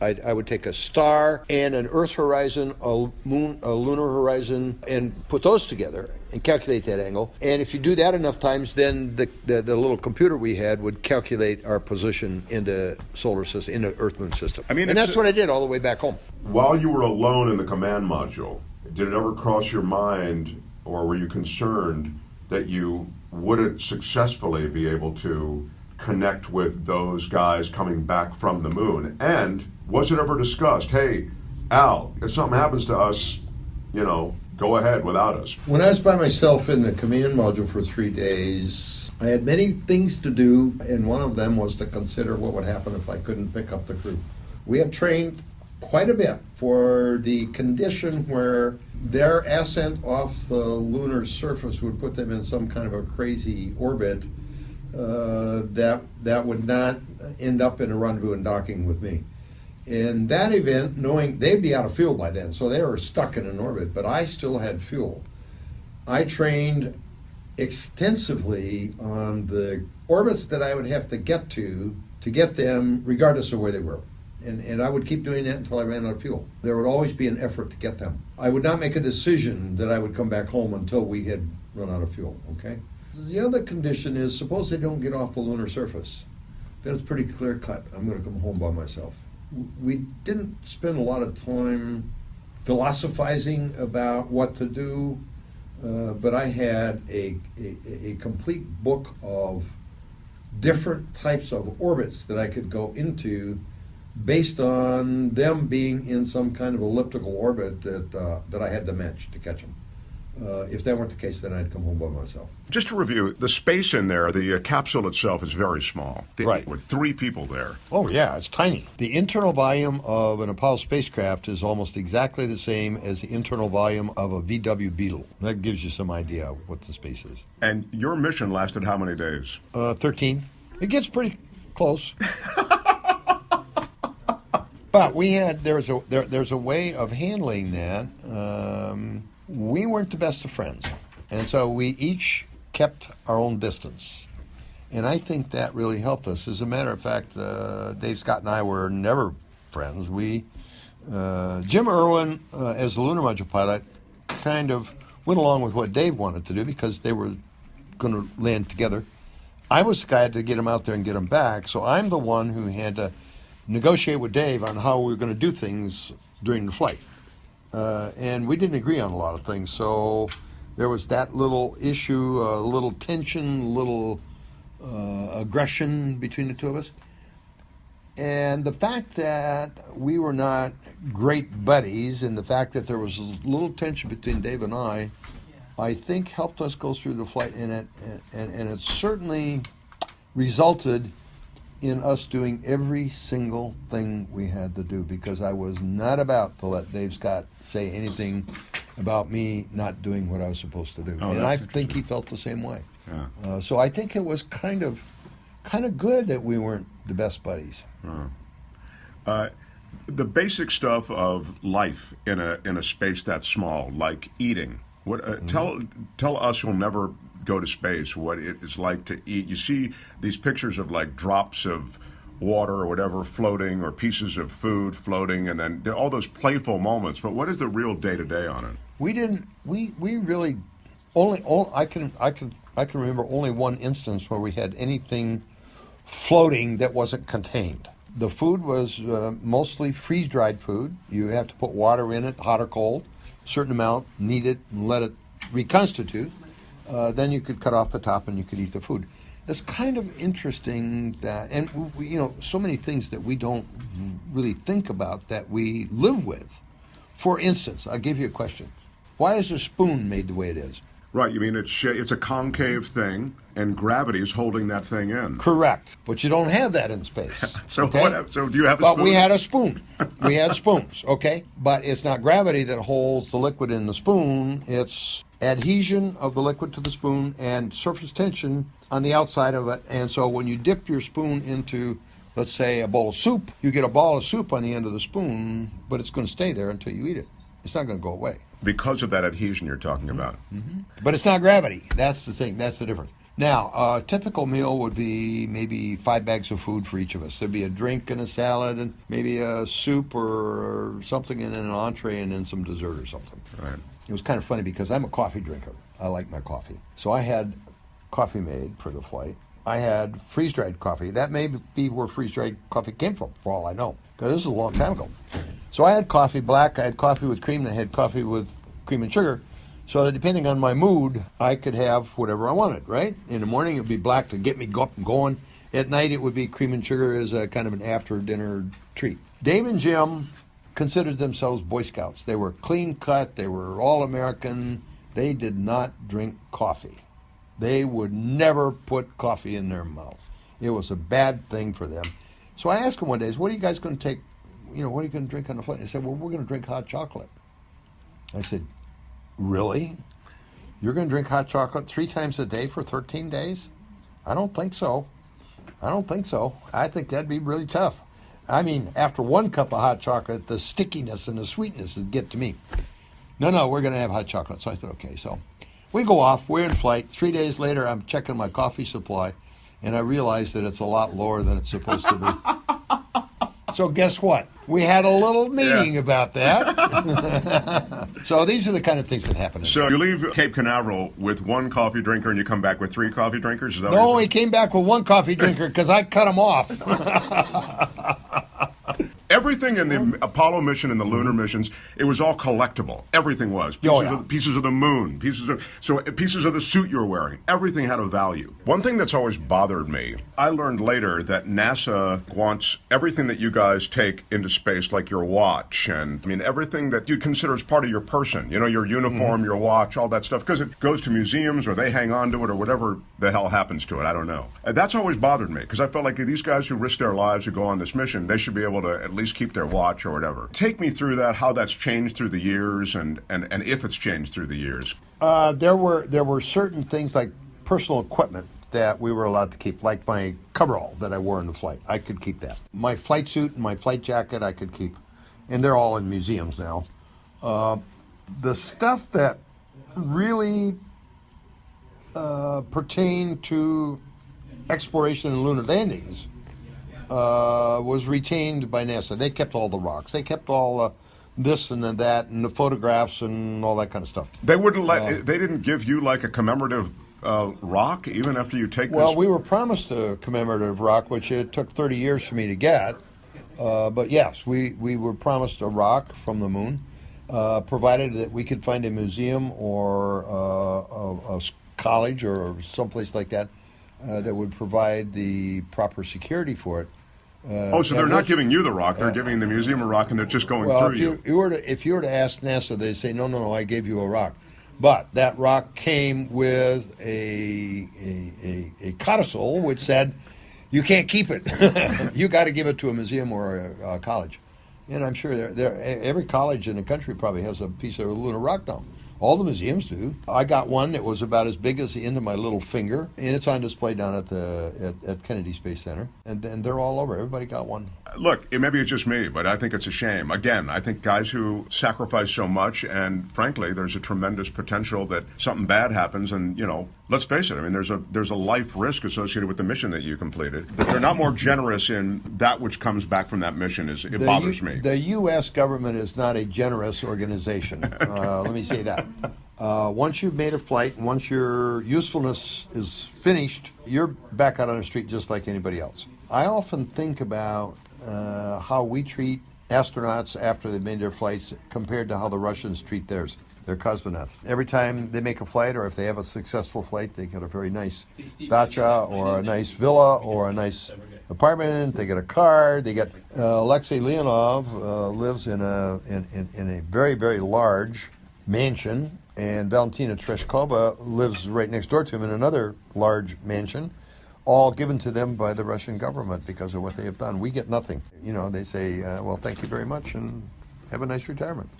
I would take a star and an Earth horizon, a lunar horizon, and put those together and calculate that angle. And if you do that enough times, then the little computer we had would calculate our position in the solar system, in the Earth-Moon system. And that's what I did all the way back home. While you were alone in the command module, did it ever cross your mind, or were you concerned that you wouldn't successfully be able to connect with those guys coming back from the moon? And was it ever discussed, hey, Al, if something happens to us, go ahead without us? When I was by myself in the command module for 3 days, I had many things to do, and one of them was to consider what would happen if I couldn't pick up the crew. We had trained quite a bit for the condition where their ascent off the lunar surface would put them in some kind of a crazy orbit that would not end up in a rendezvous and docking with me. In that event, knowing they'd be out of fuel by then, so they were stuck in an orbit, but I still had fuel. I trained extensively on the orbits that I would have to get them regardless of where they were. And I would keep doing that until I ran out of fuel. There would always be an effort to get them. I would not make a decision that I would come back home until we had run out of fuel, okay? The other condition is, suppose they don't get off the lunar surface. Then it's pretty clear cut. I'm going to come home by myself. We didn't spend a lot of time philosophizing about what to do, but I had a complete book of different types of orbits that I could go into based on them being in some kind of elliptical orbit that I had to match to catch them. If that weren't the case, then I'd come home by myself. Just to review, the space in there, the capsule itself is very small. Right. With 3 people there. Oh, yeah, it's tiny. The internal volume of an Apollo spacecraft is almost exactly the same as the internal volume of a VW Beetle. That gives you some idea of what the space is. And your mission lasted how many days? 13. It gets pretty close. But there's a way of handling that. We weren't the best of friends, and so we each kept our own distance. And I think that really helped us. As a matter of fact, Dave Scott and I were never friends. Jim Irwin, as the lunar module pilot, kind of went along with what Dave wanted to do because they were going to land together. I was the guy to get them out there and get them back, so I'm the one who had to negotiate with Dave on how we were going to do things during the flight. And we didn't agree on a lot of things, so there was that little issue, a little tension, a little aggression between the two of us. And the fact that we were not great buddies and the fact that there was a little tension between Dave and I think helped us go through the flight, and it certainly resulted in us doing every single thing we had to do, because I was not about to let Dave Scott say anything about me not doing what I was supposed to do. And I think he felt the same way. Yeah. So I think it was kind of good that we weren't the best buddies. The basic stuff of life in a space that small, like eating. What tell us who'll never go to space what it is like to eat. You see these pictures of like drops of water or whatever floating, or pieces of food floating, and then there are all those playful moments. But what is the real day-to-day on it? We really only I can remember only one instance where we had anything floating that wasn't contained. The food was mostly freeze-dried food. You have to put water in it, hot or cold, a certain amount, knead it, and let it reconstitute. Then you could cut off the top and you could eat the food. It's kind of interesting that, and so many things that we don't really think about that we live with. For instance, I'll give you a question. Why is a spoon made the way it is? Right, you mean it's a concave thing, and gravity is holding that thing in. Correct, but you don't have that in space. So okay? So do you have a spoon? But we had a spoon. We had spoons, okay? But it's not gravity that holds the liquid in the spoon. It's adhesion of the liquid to the spoon and surface tension on the outside of it. And so when you dip your spoon into, let's say, a bowl of soup, you get a ball of soup on the end of the spoon, but it's going to stay there until you eat it. It's not going to go away. Because of that adhesion you're talking about. Mm-hmm. But it's not gravity. That's the thing. That's the difference. Now, a typical meal would be maybe 5 bags of food for each of us. There'd be a drink and a salad and maybe a soup or something, and then an entree and then some dessert or something. Right. It was kind of funny because I'm a coffee drinker. I like my coffee. So I had coffee made for the flight. I had freeze-dried coffee. That may be where freeze-dried coffee came from, for all I know, because this is a long time ago. So I had coffee black, I had coffee with cream, and I had coffee with cream and sugar, so that depending on my mood, I could have whatever I wanted, right? In the morning, it would be black to get me up and going. At night, it would be cream and sugar as a kind of an after-dinner treat. Dave and Jim considered themselves Boy Scouts. They were clean-cut. They were all-American. They did not drink coffee. They would never put coffee in their mouth. It was a bad thing for them. So I asked them one day, what are you guys going to take, what are you going to drink on the flight? They said, well, we're going to drink hot chocolate. I said, really? You're going to drink hot chocolate 3 times a day for 13 days? I don't think so. I think that'd be really tough. I mean, after 1 cup of hot chocolate, the stickiness and the sweetness would get to me. No, we're going to have hot chocolate. So I said, okay. So we go off. We're in flight. 3 days later, I'm checking my coffee supply, and I realize that it's a lot lower than it's supposed to be. So guess what? We had a little meeting about that. So these are the kind of things that happen. So you leave Cape Canaveral with 1 coffee drinker and you come back with 3 coffee drinkers? Is that No, he came back with 1 coffee drinker because I cut him off. Everything in the Apollo mission and the lunar missions, it was all collectible. Everything was. Pieces of the moon, pieces of the suit you're wearing. Everything had a value. One thing that's always bothered me, I learned later that NASA wants everything that you guys take into space, like your watch, and everything that you consider as part of your person. Your uniform, your watch, all that stuff, because it goes to museums or they hang on to it or whatever the hell happens to it. I don't know. And that's always bothered me, because I felt like these guys who risk their lives to go on this mission, they should be able to at least keep their watch or whatever. Take me through that, how that's changed through the years, and if it's changed through the years. There were certain things like personal equipment that we were allowed to keep, like my coverall that I wore in the flight. I could keep that. My flight suit and my flight jacket I could keep, and they're all in museums now. The stuff that really pertained to exploration and lunar landings was retained by NASA. They kept all the rocks. They kept all this and that and the photographs and all that kind of stuff. They wouldn't let. They didn't give you like a commemorative rock even after you take Well, this? we were promised a commemorative rock, which it took 30 years for me to get. But yes, we were promised a rock from the moon, provided that we could find a museum or a college or someplace like that that would provide the proper security for it. So they're not giving you the rock; they're giving the museum a rock, and they're just going through you. If you were to ask NASA, they say, no, I gave you a rock. But that rock came with a codicil which said, you can't keep it. You got to give it to a museum or a college. And I'm sure every college in the country probably has a piece of lunar rock now. All the museums do. I got one that was about as big as the end of my little finger, and it's on display down at Kennedy Space Center. And they're all over. Everybody got one. Look, maybe it's just me, but I think it's a shame. Again, I think guys who sacrifice so much, and frankly, there's a tremendous potential that something bad happens, and, let's face it, I mean, there's a life risk associated with the mission that you completed. That they're not more generous in that which comes back from that mission bothers me. The U.S. government is not a generous organization. Let me say that. Once you've made a flight, and once your usefulness is finished, you're back out on the street just like anybody else. I often think about how we treat astronauts after they've made their flights compared to how the Russians treat their cosmonauts. Every time they make a flight, or if they have a successful flight, they get a very nice dacha or a nice villa or a nice apartment. They get a car. They get Alexei Leonov lives in a very, very large mansion, and Valentina Tereshkova lives right next door to him in another large mansion, all given to them by the Russian government because of what they have done. We get nothing. They say, well, thank you very much and have a nice retirement.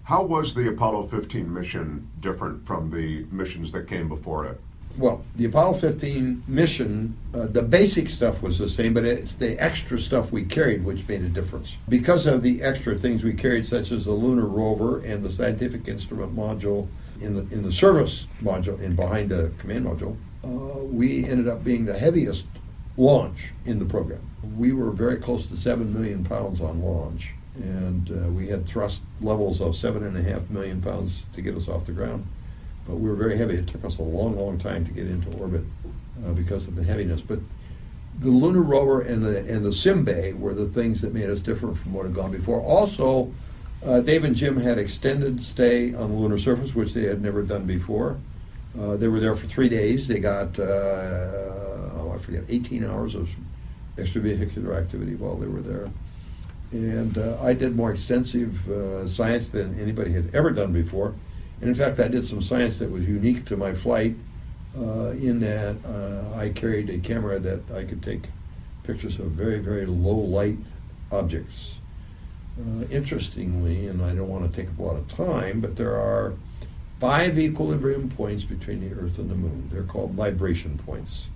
How was the Apollo 15 mission different from the missions that came before it? Well, the Apollo 15 mission, the basic stuff was the same, but it's the extra stuff we carried which made a difference. Because of the extra things we carried, such as the lunar rover and the scientific instrument module in the service module and behind the command module, we ended up being the heaviest launch in the program. We were very close to 7 million pounds on launch, and we had thrust levels of 7.5 million pounds to get us off the ground. But we were very heavy. It took us a long, long time to get into orbit because of the heaviness. But the lunar rover and the sim bay were the things that made us different from what had gone before. Also, Dave and Jim had extended stay on the lunar surface, which they had never done before. They were there for 3 days. They got, 18 hours of extravehicular activity while they were there. And I did more extensive science than anybody had ever done before. And in fact, I did some science that was unique to my flight in that I carried a camera that I could take pictures of very, very low light objects. Interestingly, and I don't want to take up a lot of time, but there are 5 equilibrium points between the Earth and the Moon. They're called libration points.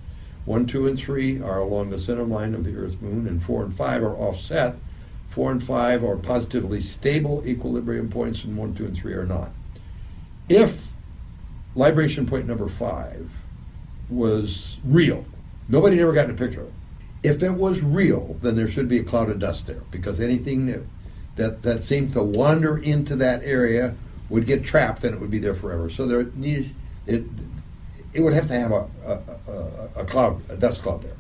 1, 2, and 3 are along the center line of the Earth-Moon, and 4 and 5 are offset. 4 and 5 are positively stable equilibrium points, and 1, 2, and 3 are not. If libration point number 5 was real, nobody ever got a picture of it. If it was real, then there should be a cloud of dust there, because anything that seemed to wander into that area would get trapped and it would be there forever. So it would have to have a dust cloud there.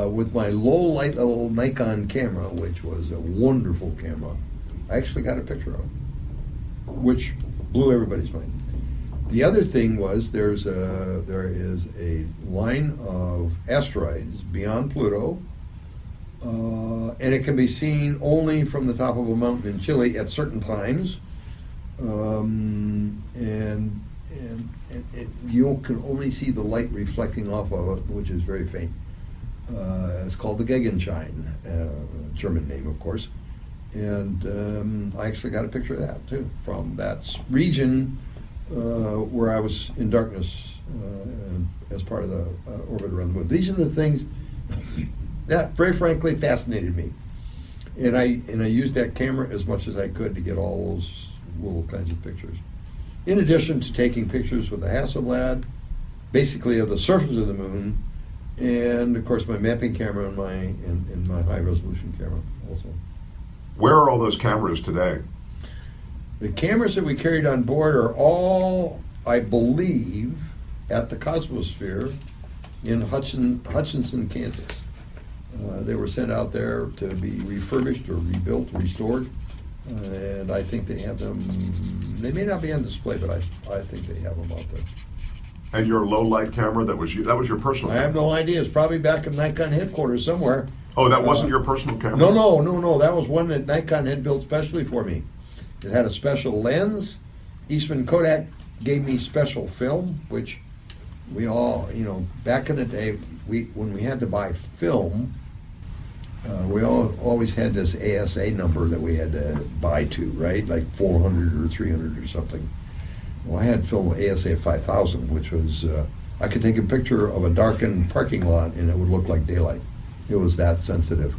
With my low light little Nikon camera, which was a wonderful camera, I actually got a picture of it, which blew everybody's mind. The other thing was there is a line of asteroids beyond Pluto, and it can be seen only from the top of a mountain in Chile at certain times, and you can only see the light reflecting off of it, which is very faint. It's called the Gegenschein, German name, of course. And I actually got a picture of that, too, from that region where I was in darkness as part of the orbit around the moon. These are the things that, very frankly, fascinated me. And I used that camera as much as I could to get all those little kinds of pictures. In addition to taking pictures with the Hasselblad, basically of the surface of the moon, and, of course, my mapping camera and my high-resolution camera also. Where are all those cameras today? The cameras that we carried on board are all, I believe, at the Cosmosphere in Hutchinson, Kansas. They were sent out there to be refurbished or rebuilt, restored, and I think they have them. They may not be on display, but I think they have them out there. And your low light camera, that was your personal I camera? have no idea. It's probably back at Nikon headquarters somewhere. Oh, that wasn't your personal camera? No. That was one that Nikon had built specially for me. It had a special lens. Eastman Kodak gave me special film, which we all, back in the day, when we had to buy film, we always had this ASA number that we had to buy to, right? Like 400 or 300 or something. Well, I had film ASA 5000, which was, I could take a picture of a darkened parking lot and it would look like daylight. It was that sensitive.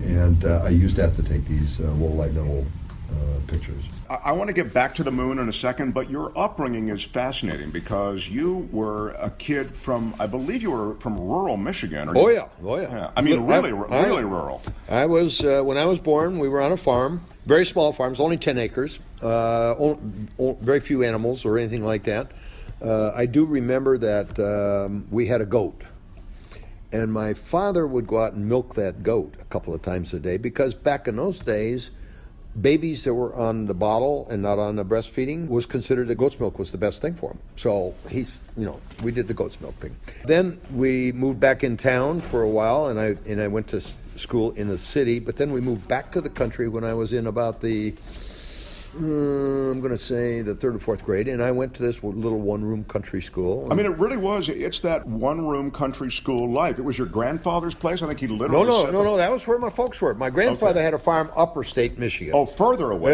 And I used that to take these low light level pictures. I want to get back to the moon in a second, but your upbringing is fascinating because you were a kid from, I believe you were from rural Michigan. Oh yeah. I mean, really rural. I was, when I was born, we were on a farm, very small farms, only 10 acres, very few animals or anything like that. I do remember that we had a goat. And my father would go out and milk that goat a couple of times a day because back in those days, babies that were on the bottle and not on the breastfeeding was considered the goat's milk was the best thing for them. So we did the goat's milk thing. Then we moved back in town for a while, and I went to school in the city. But then we moved back to the country when I was in about the I'm going to say the third or fourth grade, and I went to this little one-room country school. I mean, it really was. It's that one-room country school life. It was your grandfather's place? I think he literally No. That was where my folks were. My grandfather had a farm upper state Michigan. Oh, further away.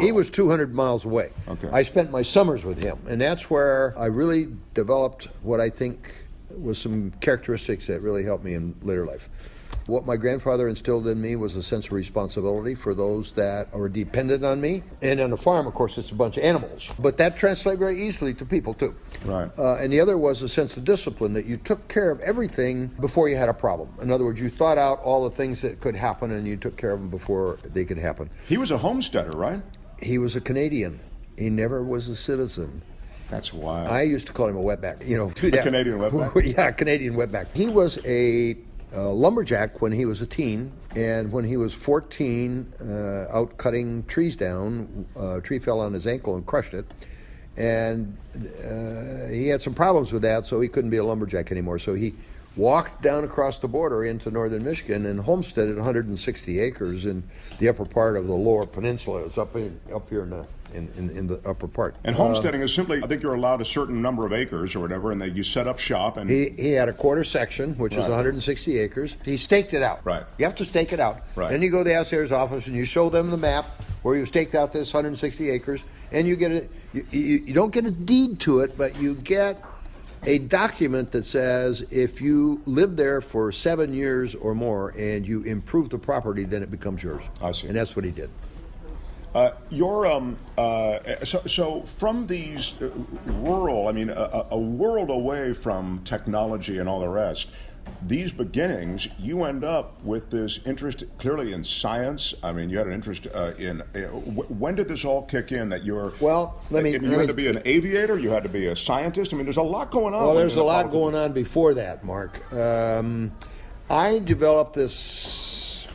He was 200 miles away. Okay. I spent my summers with him, and that's where I really developed what I think was some characteristics that really helped me in later life. What my grandfather instilled in me was a sense of responsibility for those that are dependent on me. And on a farm, of course, it's a bunch of animals. But that translates very easily to people, too. Right. And the other was a sense of discipline, that you took care of everything before you had a problem. In other words, you thought out all the things that could happen, and you took care of them before they could happen. He was a homesteader, right? He was a Canadian. He never was a citizen. That's wild. I used to call him a wetback. A Canadian wetback? Yeah, Canadian wetback. He was a lumberjack when he was a teen, and when he was 14, out cutting trees down, a tree fell on his ankle and crushed it, and he had some problems with that, so he couldn't be a lumberjack anymore. So he walked down across the border into northern Michigan and homesteaded 160 acres in the upper part of the lower peninsula. It's up here in the upper part. And homesteading is simply, I think you're allowed a certain number of acres or whatever, and then you set up shop. And he had a quarter section, which is 160 acres. He staked it out. Right. You have to stake it out. Right. Then you go to the assayer's office and you show them the map where you staked out this 160 acres, and you get you don't get a deed to it, but you get a document that says if you live there for 7 years or more and you improve the property, then it becomes yours. I see. And that's what he did. So from these rural, I mean, a world away from technology and all the rest, these beginnings, you end up with this interest clearly in science. I mean, you had an interest in. When did this all kick in? That you're you had to be an aviator. You had to be a scientist. I mean, there's a lot going on. Well, there's a lot going on before that, Mark. I developed this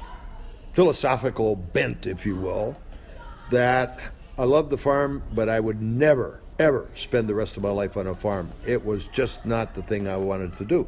philosophical bent, if you will, that I love the farm, but I would never, ever spend the rest of my life on a farm. It was just not the thing I wanted to do.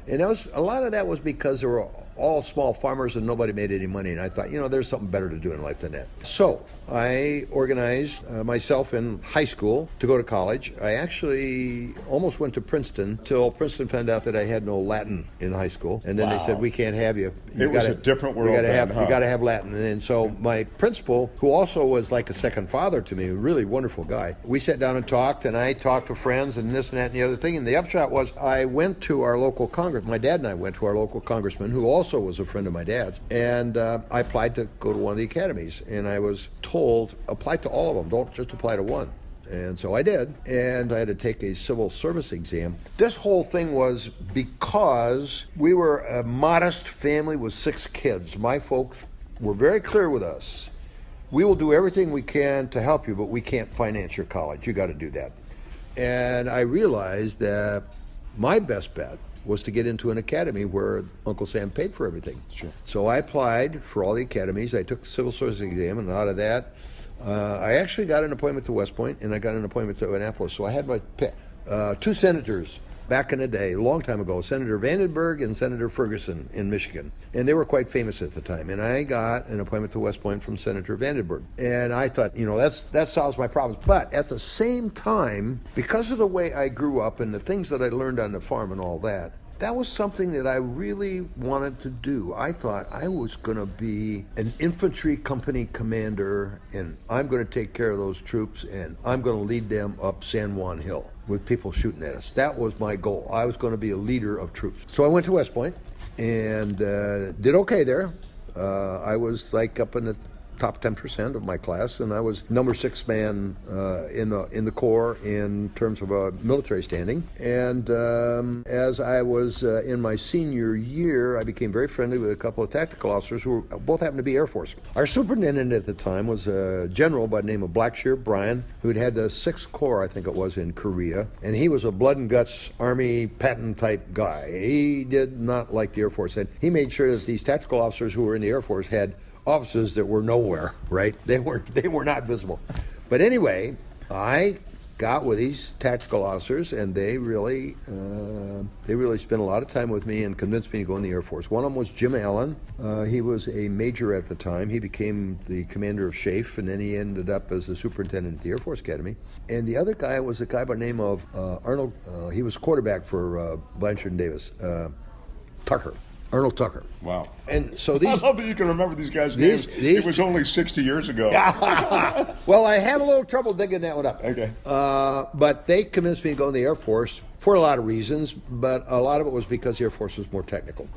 And a lot of that was because there were all small farmers and nobody made any money. And I thought, there's something better to do in life than that. So I organized myself in high school to go to college. I actually almost went to Princeton till Princeton found out that I had no Latin in high school. And then they said, we can't have you. It was a different world then, huh? You got to have Latin. And so my principal, who also was like a second father to me, a really wonderful guy, we sat down and talked, and I talked to friends and this and that and the other thing. And the upshot was I went to our local congressman. My dad and I went to our local congressman, who also was a friend of my dad's. And I applied to go to one of the academies. And I was told, apply to all of them. Don't just apply to one. And so I did, and I had to take a civil service exam. This whole thing was because we were a modest family with 6 kids. My folks were very clear with us. We will do everything we can to help you, but we can't finance your college. You got to do that. And I realized that my best bet was to get into an academy where Uncle Sam paid for everything. Sure. So I applied for all the academies. I took the civil service exam, and out of that, I actually got an appointment to West Point, and I got an appointment to Annapolis. So I had my pick. Two senators back in the day, a long time ago, Senator Vandenberg and Senator Ferguson in Michigan. And they were quite famous at the time. And I got an appointment to West Point from Senator Vandenberg. And I thought, that solves my problems. But at the same time, because of the way I grew up and the things that I learned on the farm and all that, that was something that I really wanted to do. I thought I was going to be an infantry company commander, and I'm going to take care of those troops, and I'm going to lead them up San Juan Hill with people shooting at us. That was my goal. I was going to be a leader of troops. So I went to West Point and did okay there. I was like up in the top 10% of my class, and I was number 6 man in the Corps in terms of a military standing. And as I was in my senior year, I became very friendly with a couple of tactical officers who both happened to be Air Force. Our superintendent at the time was a general by the name of Blackshear Bryan, who'd had the 6th Corps, I think it was, in Korea, and he was a blood and guts Army Patton type guy. He did not like the Air Force, and he made sure that these tactical officers who were in the Air Force had offices that were nowhere, right? They were not visible. But anyway, I got with these tactical officers, and they really spent a lot of time with me and convinced me to go in the Air Force. One of them was Jim Allen. He was a major at the time. He became the commander of SHAEF, and then he ended up as the superintendent at the Air Force Academy. And the other guy was a guy by the name of Arnold. He was quarterback for Blanchard and Davis. Arnold Tucker. Wow. And so these... I love that you can remember these guys' names. It was only 60 years ago. Well, I had a little trouble digging that one up. Okay. But they convinced me to go in the Air Force for a lot of reasons, but a lot of it was because the Air Force was more technical.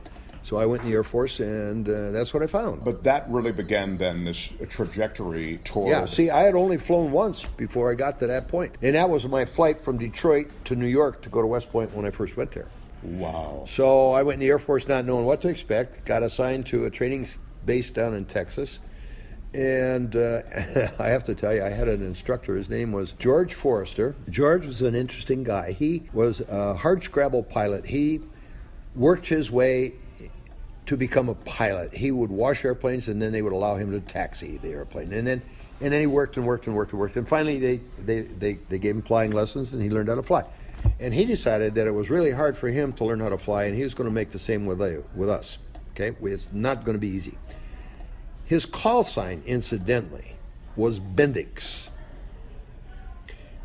So I went in the Air Force, and that's what I found. But that really began then this trajectory toward... Yeah, see, I had only flown once before I got to that point. And that was my flight from Detroit to New York to go to West Point when I first went there. Wow. So I went in the Air Force not knowing what to expect, got assigned to a training base down in Texas. And I have to tell you, I had an instructor. His name was George Forrester. George was an interesting guy. He was a hard-scrabble pilot. He worked his way to become a pilot. He would wash airplanes, and then they would allow him to taxi the airplane. And then he worked. And finally, they gave him flying lessons, and he learned how to fly. And he decided that it was really hard for him to learn how to fly, and he was going to make the same with us. Okay, it's not going to be easy. His call sign, incidentally, was Bendix.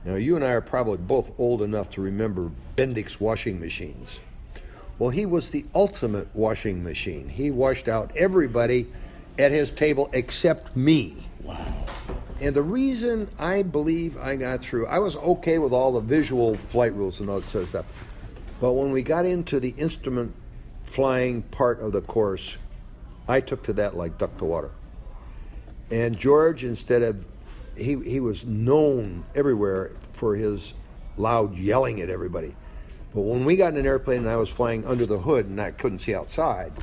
Now, you and I are probably both old enough to remember Bendix washing machines. Well, he was the ultimate washing machine. He washed out everybody at his table except me. Wow. And the reason I believe I got through, I was okay with all the visual flight rules and all that sort of stuff. But when we got into the instrument flying part of the course, I took to that like duck to water. And George, instead of, he was known everywhere for his loud yelling at everybody. But when we got in an airplane and I was flying under the hood and I couldn't see outside,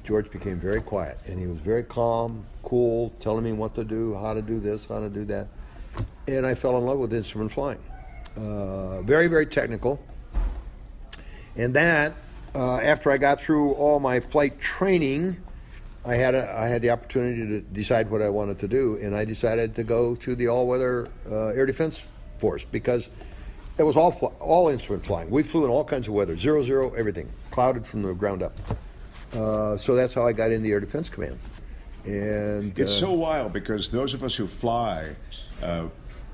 George became very quiet, and he was very calm, cool, telling me what to do, how to do this, how to do that. And I fell in love with instrument flying. Very, very technical. And that, after I got through all my flight training, I had the opportunity to decide what I wanted to do, and I decided to go to the all-weather Air Defense Force because it was all instrument flying. We flew in all kinds of weather, 0, everything, clouded from the ground up. So that's how I got in the Air Defense Command. And it's so wild because those of us who fly,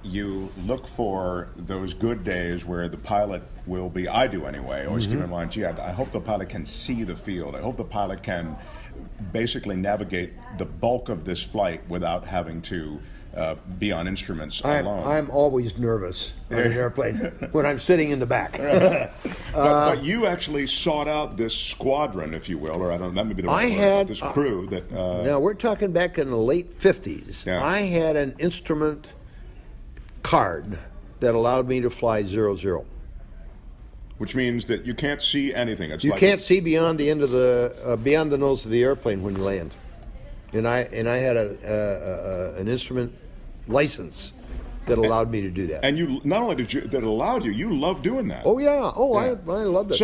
you look for those good days where the pilot will be, I do anyway, always keep in mind, gee, I hope the pilot can see the field. I hope the pilot can basically navigate the bulk of this flight without having to be on instruments alone. I'm always nervous on an airplane when I'm sitting in the back. But you actually sought out this squadron, if you will, or I don't know, that may be the right word, this crew that... now, we're talking back in the late 50s. Yeah. I had an instrument card that allowed me to fly 0. Which means that you can't see anything. You can't see beyond the end of beyond the nose of the airplane when you land. And I had an instrument license that allowed me to do that. And you not only that it allowed you, you loved doing that. Oh yeah, Yeah. I loved it.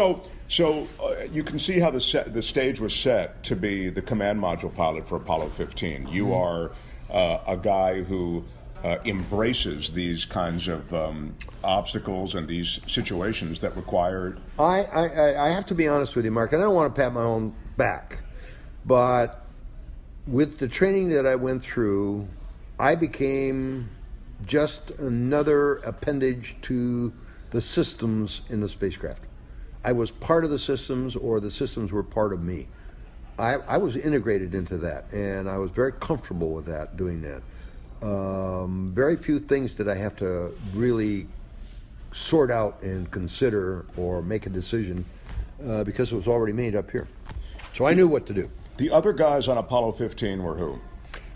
So you can see how the stage was set to be the command module pilot for Apollo 15. You are a guy who embraces these kinds of obstacles and these situations that require. I have to be honest with you, Mark, and I don't want to pat my own back, but with the training that I went through, I became just another appendage to the systems in the spacecraft. I was part of the systems, or the systems were part of me. I was integrated into that, and I was very comfortable with that, doing that. Very few things that I have to really sort out and consider or make a decision because it was already made up here. So I knew what to do. The other guys on Apollo 15 were who?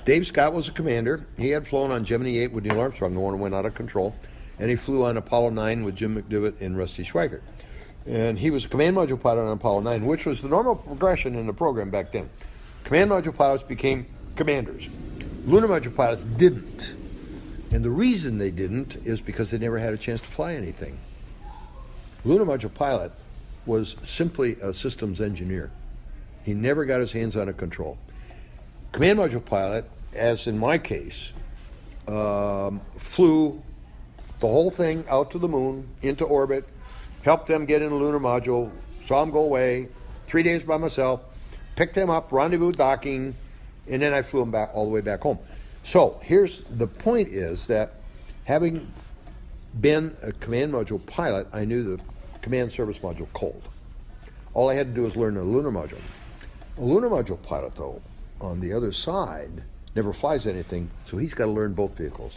Dave Scott was a commander. He had flown on Gemini 8 with Neil Armstrong, the one who went out of control, and he flew on Apollo 9 with Jim McDivitt and Rusty Schweiger. And he was a command module pilot on Apollo 9, which was the normal progression in the program back then. Command module pilots became commanders. Lunar module pilots didn't. And the reason they didn't is because they never had a chance to fly anything. Lunar module pilot was simply a systems engineer. He never got his hands on a control. Command module pilot, as in my case, flew the whole thing out to the moon, into orbit, helped them get in a lunar module, saw them go away, 3 days by myself, picked them up, rendezvous docking, and then I flew them back all the way back home. So here's the point: is that having been a command module pilot, I knew the command service module cold. All I had to do was learn the lunar module. A lunar module pilot, though, on the other side, never flies anything, so he's got to learn both vehicles.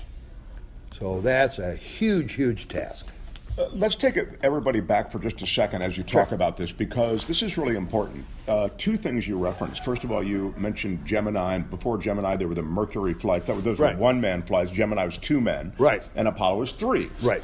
So that's a huge, huge task. Let's take everybody back for just a second as you talk about this, because this is really important. Two things you referenced. First of all, you mentioned Gemini, and before Gemini, there were the Mercury flights. Those were one-man flights. Gemini was two men. Right. And Apollo was three. Right.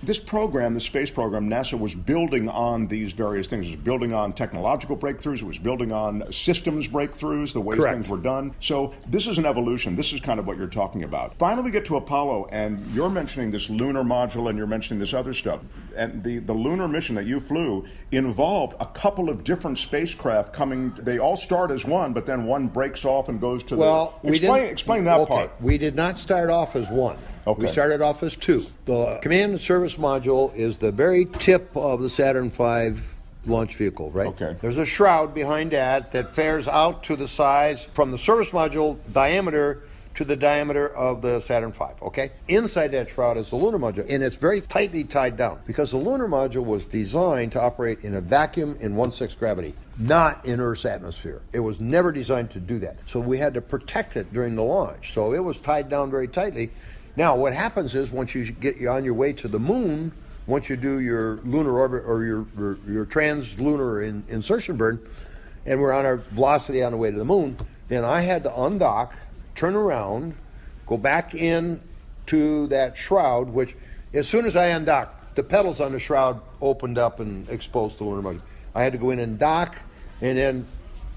This program, the space program, NASA was building on these various things. It was building on technological breakthroughs. It was building on systems breakthroughs, the ways things were done. So this is an evolution. This is kind of what you're talking about. Finally, we get to Apollo, and you're mentioning this lunar module, and you're mentioning this other stuff. And the lunar mission that you flew involved a couple of different spacecraft coming. They all start as one, but then one breaks off and goes to explain that part. We did not start off as one. Okay. We started off as two. The command and service module is the very tip of the Saturn V launch vehicle, right? Okay. There's a shroud behind that fares out to the size from the service module diameter to the diameter of the Saturn V, okay? Inside that shroud is the lunar module, and it's very tightly tied down because the lunar module was designed to operate in a vacuum in 1/6 gravity, not in Earth's atmosphere. It was never designed to do that. So we had to protect it during the launch. So it was tied down very tightly. Now, what happens is once you get on your way to the moon, once you do your lunar orbit or your trans-lunar insertion burn, and we're on our velocity on the way to the moon, then I had to undock, turn around, go back in to that shroud, which as soon as I undocked, the pedals on the shroud opened up and exposed the lunar module. I had to go in and dock and then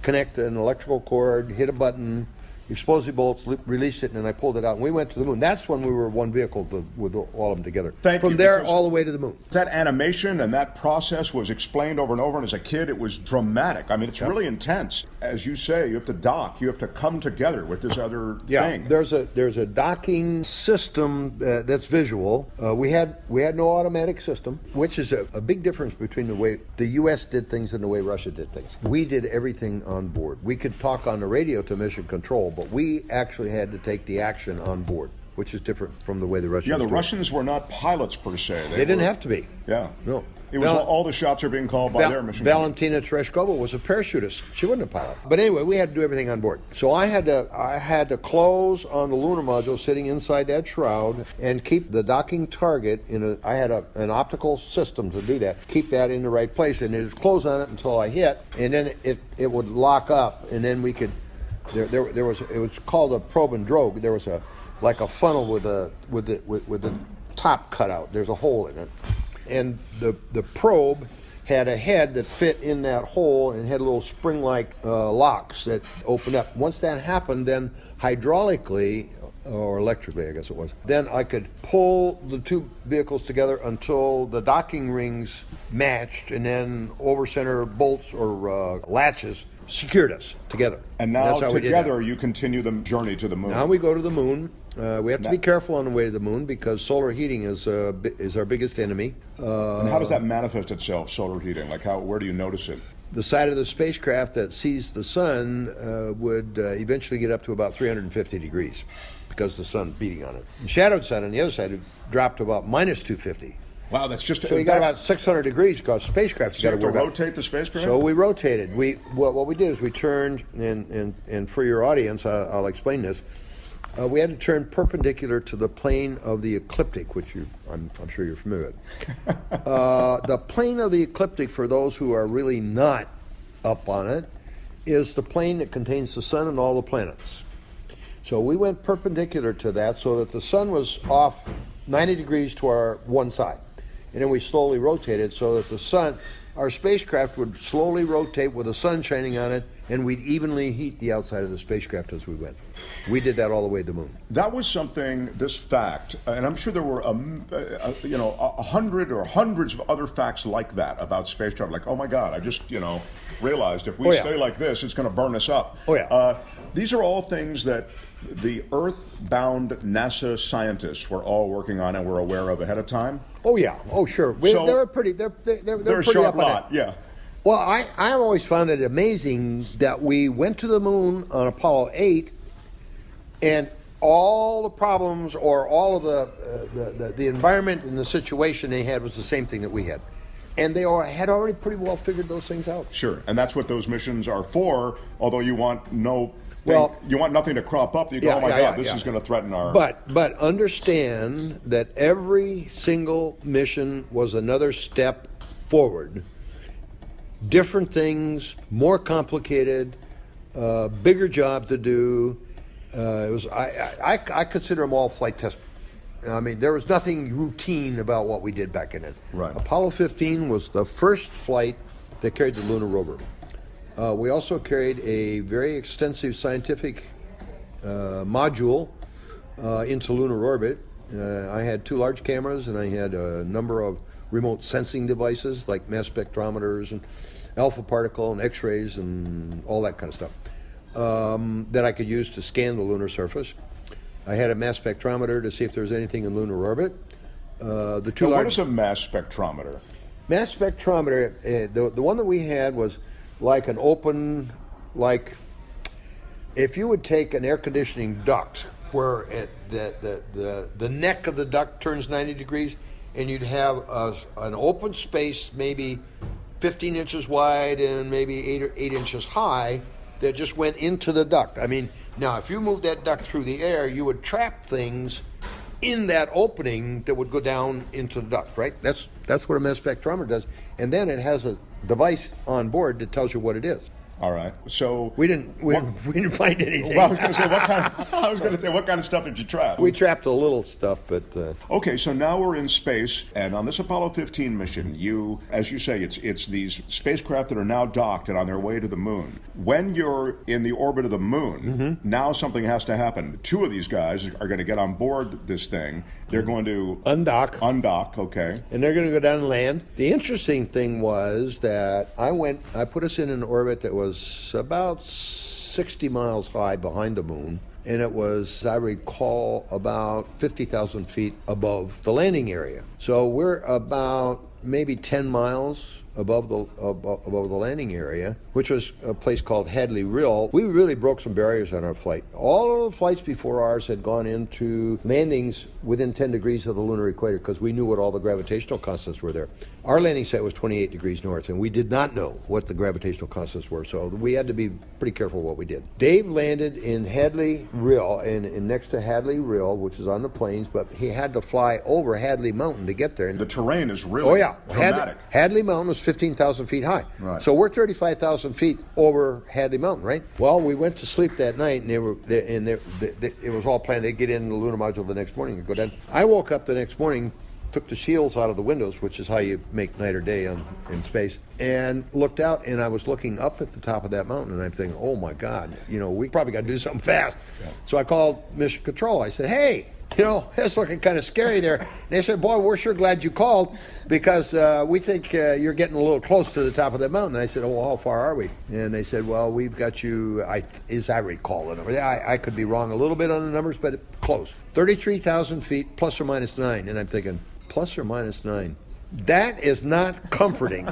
connect an electrical cord, hit a button, expose the bolts, release it, and then I pulled it out, and we went to the moon. That's when we were one vehicle with all of them together. From there all the way to the moon. That animation and that process was explained over and over, and as a kid, it was dramatic. I mean, it's really intense. As you say, you have to dock. You have to come together with this other thing. There's a docking system that's visual. We had no automatic system, which is a big difference between the way the U.S. did things and the way Russia did things. We did everything on board. We could talk on the radio to mission control, but we actually had to take the action on board, which is different from the way the Russians the do Russians were not pilots per se. They didn't have to be. Yeah. No. It was all the shots are being called by their mission. Valentina Tereshkova was a parachutist. She wasn't a pilot. But anyway, we had to do everything on board. So I had to close on the lunar module sitting inside that shroud and keep the docking target I had an optical system to do that. Keep that in the right place, and it was close on it until I hit, and then it would lock up, and then we could. There was, it was called a probe and drogue. There was a funnel with the top cut out. There's a hole in it, and the probe had a head that fit in that hole and had little spring-like locks that opened up. Once that happened, then hydraulically, or electrically, I guess it was, then I could pull the two vehicles together until the docking rings matched, and then over-center bolts or latches secured us together. And now that's how we did together that. you continue the journey to the moon. Now we go to the moon. We have to be careful on the way to the moon because solar heating is our biggest enemy. And how does that manifest itself, solar heating? Like where do you notice it? The side of the spacecraft that sees the sun would eventually get up to about 350 degrees because the sun beating on it. The shadowed sun on the other side would drop to about minus 250. Wow, that's just... So you got about 600 degrees because spacecraft you got to worry about. rotate the spacecraft? So we rotated. What we did is we turned, and for your audience, I'll explain this. We had to turn perpendicular to the plane of the ecliptic, which I'm sure you're familiar with. The plane of the ecliptic, for those who are really not up on it, is the plane that contains the sun and all the planets. So we went perpendicular to that so that the sun was off 90 degrees to our one side. And then we slowly rotated so that the sun, our spacecraft would slowly rotate with the sun shining on it, and we'd evenly heat the outside of the spacecraft as we went. We did that all the way to the moon. That was something, this fact, and I'm sure there were, 100 or hundreds of other facts like that about space travel. Like, oh my God, I just, realized if we stay like this, it's going to burn us up. Oh yeah. These are all things that the Earth-bound NASA scientists were all working on and were aware of ahead of time. Oh yeah. Oh sure. They're pretty. They're pretty sharp up on lot. it. Yeah. Well, I always found it amazing that we went to the moon on Apollo 8, and all the problems or all of the environment and the situation they had was the same thing that we had. And they had already pretty well figured those things out. Sure, and that's what those missions are for, although you want you want nothing to crop up. You go, this is going to threaten our... But understand that every single mission was another step forward. Different things, more complicated, bigger job to do. I consider them all flight tests. I mean, there was nothing routine about what we did back in it. Right. Apollo 15 was the first flight that carried the lunar rover. We also carried a very extensive scientific module into lunar orbit. I had 2 large cameras, and I had a number of remote sensing devices like mass spectrometers and alpha particle and X-rays and all that kind of stuff that I could use to scan the lunar surface. I had a mass spectrometer to see if there was anything in lunar orbit. What is a mass spectrometer? Mass spectrometer, the one that we had was like an open, like if you would take an air conditioning duct where the neck of the duct turns 90 degrees, and you'd have an open space maybe 15 inches wide and maybe 8 inches high that just went into the duct. I mean, now if you moved that duct through the air, you would trap things in that opening that would go down into the duct, right? That's what a mass spectrometer does. And then it has a device on board that tells you what it is. All right. So we didn't find anything. Well, I was going to say, what kind of stuff did you trap? We trapped a little stuff, but okay. So now we're in space, and on this Apollo 15 mission, as you say, it's these spacecraft that are now docked and on their way to the moon. When you're in the orbit of the moon, now something has to happen. 2 of these guys are going to get on board this thing. They're going to undock. Okay. And they're going to go down and land. The interesting thing was that I put us in an orbit that was about 60 miles high behind the moon, and it was, I recall, about 50,000 feet above the landing area. So we're about maybe 10 miles above the landing area, which was a place called Hadley Rill. We really broke some barriers on our flight. All of the flights before ours had gone into landings within 10 degrees of the lunar equator because we knew what all the gravitational constants were there. Our landing site was 28 degrees north, and we did not know what the gravitational constants were, so we had to be pretty careful what we did. Dave landed in Hadley Rill, and next to Hadley Rill, which is on the plains, but he had to fly over Hadley Mountain to get there. And the terrain is really dramatic. Hadley Mountain was 15,000 feet high. Right. So we're 35,000 feet over Hadley Mountain, right? Well, we went to sleep that night, and it was all planned. They'd get in the lunar module the next morning and go down. I woke up the next morning took the shields out of the windows, which is how you make night or day in space, and looked out, and I was looking up at the top of that mountain, and I'm thinking, oh my God, we probably got to do something fast. Yeah. So I called Mission Control. I said, hey, it's looking kind of scary there. And they said, boy, we're sure glad you called because we think you're getting a little close to the top of that mountain. And I said, oh, well, how far are we? And they said, well, we've got you, as I recall the number. I could be wrong a little bit on the numbers, but close. 33,000 feet plus or minus 9. And I'm thinking, plus or minus 9. That is not comforting.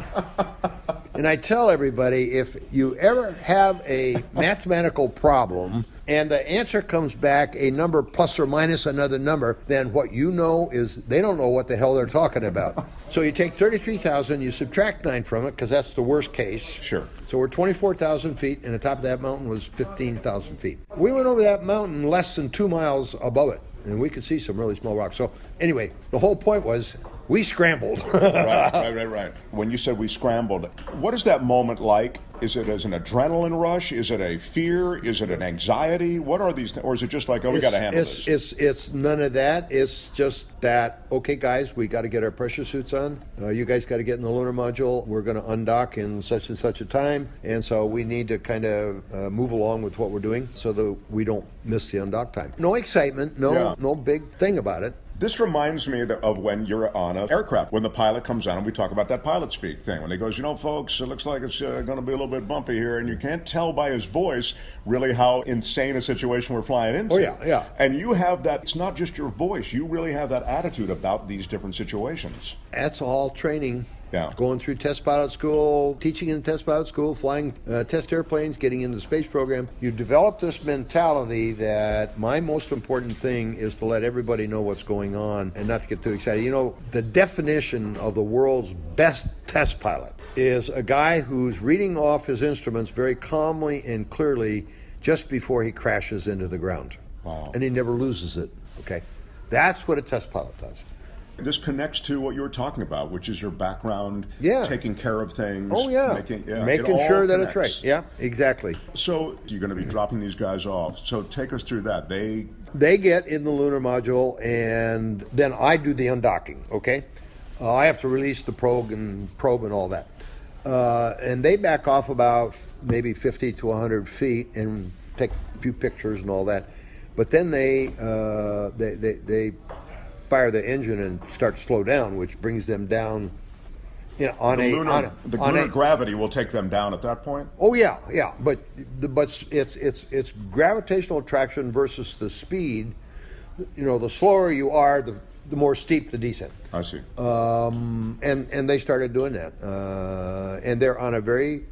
And I tell everybody, if you ever have a mathematical problem and the answer comes back a number plus or minus another number, then what you know is they don't know what the hell they're talking about. So you take 33,000, you subtract 9 from it, because that's the worst case. Sure. So we're 24,000 feet, and the top of that mountain was 15,000 feet. We went over that mountain less than 2 miles above it, and we could see some really small rocks. So anyway, the whole point was, we scrambled. Right. When you said we scrambled, what is that moment like? Is it as an adrenaline rush? Is it a fear? Is it an anxiety? What are these or is it just like, we got to handle this? It's none of that. It's just that, okay, guys, we got to get our pressure suits on. You guys got to get in the lunar module. We're going to undock in such and such a time. And so we need to kind of move along with what we're doing so that we don't miss the undock time. No excitement, no big thing about it. This reminds me of when you're on an aircraft, when the pilot comes on and we talk about that pilot speak thing, when he goes, folks, it looks like it's going to be a little bit bumpy here, and you can't tell by his voice really how insane a situation we're flying into. Oh, yeah. And you have that, it's not just your voice, you really have that attitude about these different situations. That's all training. Yeah. Going through test pilot school, teaching in test pilot school, flying test airplanes, getting into the space program. You develop this mentality that my most important thing is to let everybody know what's going on and not to get too excited. The definition of the world's best test pilot is a guy who's reading off his instruments very calmly and clearly just before he crashes into the ground. Wow. And he never loses it, okay? That's what a test pilot does. This connects to what you were talking about, which is your background, taking care of things. Oh, yeah. Making sure that it's right. Yeah, exactly. So you're going to be dropping these guys off. So take us through that. They get in the lunar module, and then I do the undocking, okay? I have to release the probe and all that. And they back off about maybe 50 to 100 feet and take a few pictures and all that. But then they fire the engine and start to slow down, which brings them down. The lunar gravity will take them down at that point. Oh yeah, but it's gravitational attraction versus the speed. The slower you are, the more steep the descent. I see. And they started doing that, and they're on a very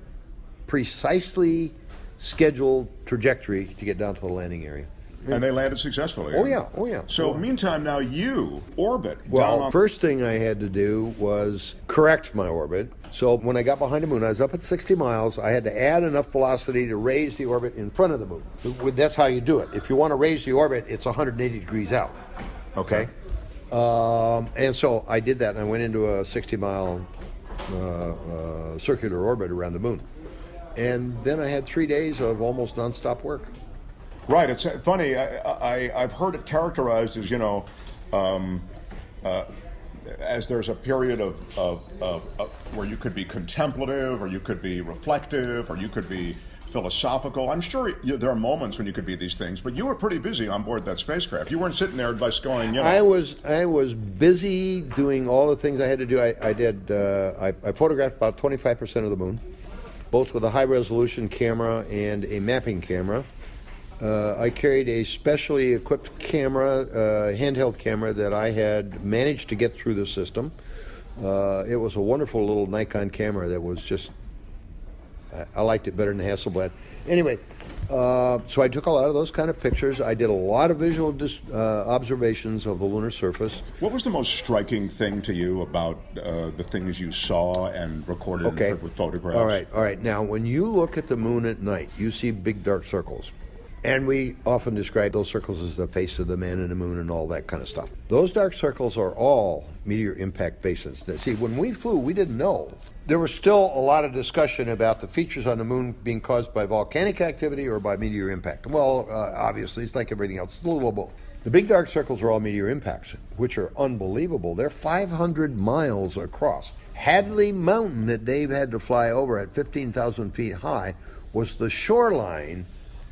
precisely scheduled trajectory to get down to the landing area. And they landed successfully. Oh, yeah. So, meantime, now you orbit. Well, first thing I had to do was correct my orbit. So when I got behind the moon, I was up at 60 miles. I had to add enough velocity to raise the orbit in front of the moon. That's how you do it. If you want to raise the orbit, it's 180 degrees out. Okay. And so I did that, and I went into a 60-mile circular orbit around the moon. And then I had 3 days of almost nonstop work. Right. It's funny. I've heard it characterized as, as there's a period of where you could be contemplative, or you could be reflective, or you could be philosophical. I'm sure there are moments when you could be these things, but you were pretty busy on board that spacecraft. You weren't sitting there just going, I was busy doing all the things I had to do. I photographed about 25% of the moon, both with a high-resolution camera and a mapping camera. I carried a specially equipped camera, handheld camera, that I had managed to get through the system. It was a wonderful little Nikon camera that was just, I liked it better than the Hasselblad. Anyway, so I took a lot of those kind of pictures. I did a lot of visual observations of the lunar surface. What was the most striking thing to you about the things you saw and recorded with photographs? All right. Now, when you look at the moon at night, you see big dark circles. And we often describe those circles as the face of the man in the moon and all that kind of stuff. Those dark circles are all meteor impact basins. See, when we flew, we didn't know. There was still a lot of discussion about the features on the moon being caused by volcanic activity or by meteor impact. Well, obviously, it's like everything else. It's a little of both. The big dark circles are all meteor impacts, which are unbelievable. They're 500 miles across. Hadley Mountain that Dave had to fly over at 15,000 feet high was the shoreline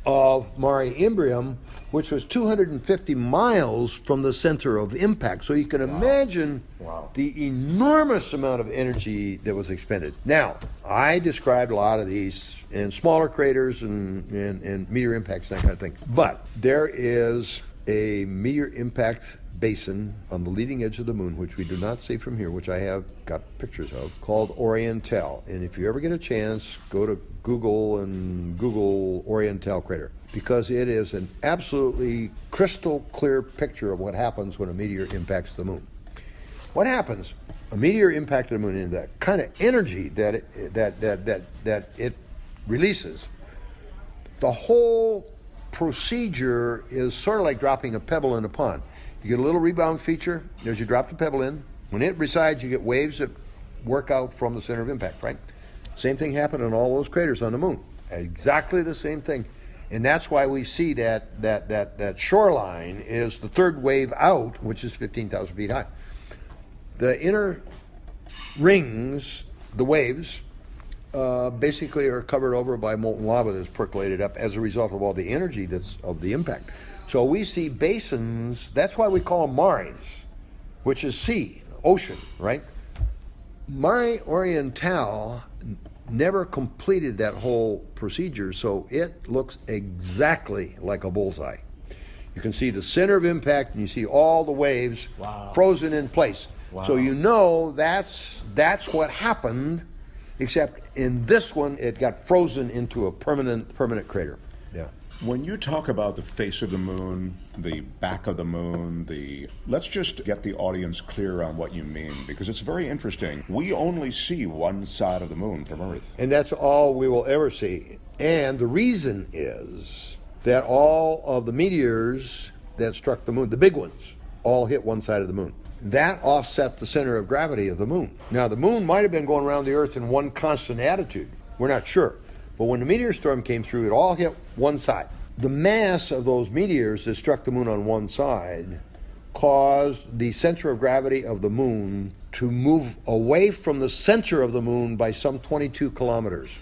of Mare Imbrium, which was 250 miles from the center of impact. So you can imagine the enormous amount of energy that was expended. Now, I described a lot of these in smaller craters and meteor impacts and that kind of thing. But there is a meteor impact basin on the leading edge of the moon, which we do not see from here, which I have got pictures of, called Oriental. And if you ever get a chance, go to Google and Google Oriental crater, because it is an absolutely crystal clear picture of what happens when a meteor impacts the moon. What happens? A meteor impacted the moon, and the kind of energy that it releases, the whole procedure is sort of like dropping a pebble in a pond. You get a little rebound feature as you drop the pebble in. When it resides, you get waves that work out from the center of impact, right? Same thing happened in all those craters on the moon. Exactly the same thing. And that's why we see that shoreline is the third wave out, which is 15,000 feet high. The inner rings, the waves, basically are covered over by molten lava that's percolated up as a result of all the energy that's of the impact. So we see basins, that's why we call them mares, which is sea, ocean, right? Mare Oriental never completed that whole procedure, so it looks exactly like a bullseye. You can see the center of impact, and you see all the waves frozen in place. Wow. So you know that's what happened, except in this one, it got frozen into a permanent crater. Yeah. When you talk about the face of the moon, the back of the moon, let's just get the audience clear on what you mean, because it's very interesting. We only see one side of the moon from Earth. And that's all we will ever see. And the reason is that all of the meteors that struck the moon, the big ones, all hit one side of the moon. That offset the center of gravity of the moon. Now, the moon might have been going around the Earth in one constant attitude. We're not sure. But when the meteor storm came through, it all hit one side. The mass of those meteors that struck the moon on one side caused the center of gravity of the moon to move away from the center of the moon by some 22 kilometers.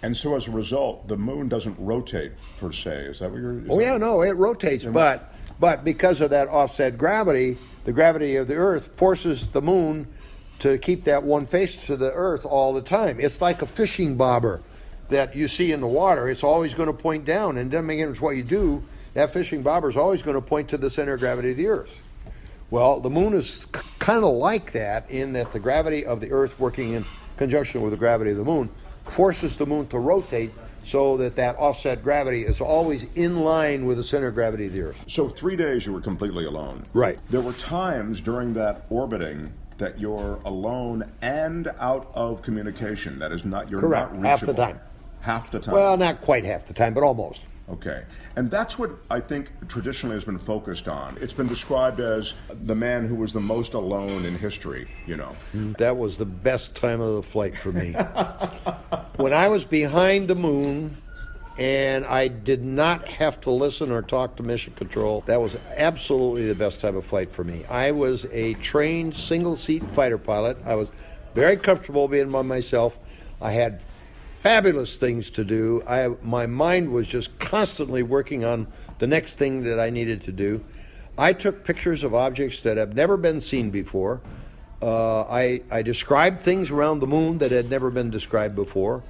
And so as a result, the moon doesn't rotate per se. Is that what you're... No, it rotates, but because of that offset gravity, the gravity of the Earth forces the moon to keep that one face to the Earth all the time. It's like a fishing bobber that you see in the water. It's always going to point down, and it doesn't make any difference what you do. That fishing bobber is always going to point to the center of gravity of the Earth. Well, the moon is kind of like that, in that the gravity of the Earth working in conjunction with the gravity of the moon forces the moon to rotate, so that offset gravity is always in line with the center of gravity of the Earth. So 3 days you were completely alone. Right. There were times during that orbiting that you're alone and out of communication. That is not, you're correct. Not reachable. Half the time. Half the time. Well, not quite half the time, but almost. Okay. And that's what I think traditionally has been focused on. It's been described as the man who was the most alone in history, you know. That was the best time of the flight for me. When I was behind the moon and I did not have to listen or talk to mission control, that was absolutely the best type of flight for me. I was a trained single-seat fighter pilot. I was very comfortable being by myself. I had fabulous things to do. My mind was just constantly working on the next thing that I needed to do. I took pictures of objects that have never been seen before. I described things around the moon that had never been described before.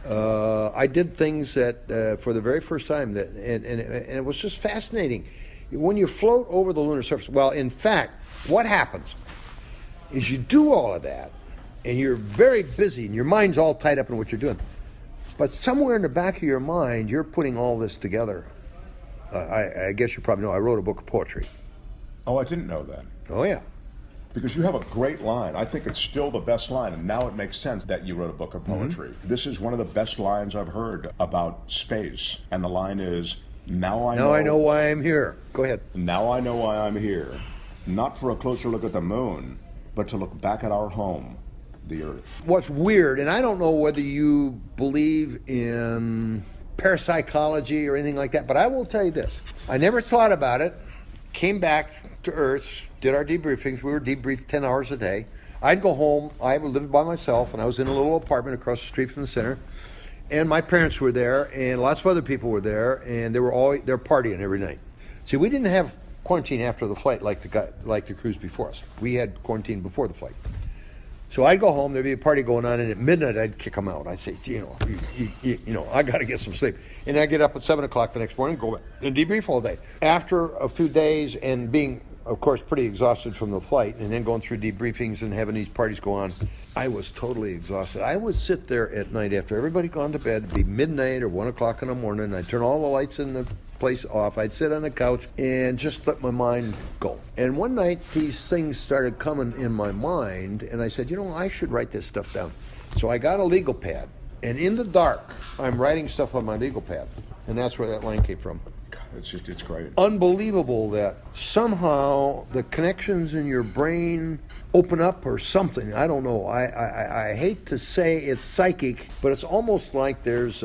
I did things that for the very first time, and it was just fascinating. When you float over the lunar surface, well, in fact, what happens is you do all of that, and you're very busy, and your mind's all tied up in what you're doing. But somewhere in the back of your mind, you're putting all this together. I guess you probably know I wrote a book of poetry. Oh, I didn't know that. Oh, yeah. Because you have a great line. I think it's still the best line, and now it makes sense that you wrote a book of poetry. Mm-hmm. This is one of the best lines I've heard about space, and the line is, Now I know why I'm here. Go ahead. Now I know why I'm here. Not for a closer look at the moon, but to look back at our home, the Earth. What's weird, and I don't know whether you believe in parapsychology or anything like that, but I will tell you this. I never thought about it, came back to Earth, did our debriefings. We were debriefed 10 hours a day. I'd go home. I lived by myself, and I was in a little apartment across the street from the center. And my parents were there, and lots of other people were there, and they're partying every night. See, we didn't have quarantine after the flight like the crews before us. We had quarantine before the flight. So I'd go home, there'd be a party going on, and at midnight I'd kick them out. I'd say, you know, I got to get some sleep. And I'd get up at 7 o'clock the next morning, go back and debrief all day. After a few days and being, of course, pretty exhausted from the flight, and then going through debriefings and having these parties go on, I was totally exhausted. I would sit there at night after everybody gone to bed, it'd be midnight or 1 o'clock in the morning, and I'd turn all the lights in the place off. I'd sit on the couch and just let my mind go. And one night, these things started coming in my mind, and I said, you know, I should write this stuff down. So I got a legal pad, and in the dark, I'm writing stuff on my legal pad, and that's where that line came from. It's great. Unbelievable that somehow the connections in your brain open up or something. I don't know. I hate to say it's psychic, but it's almost like there's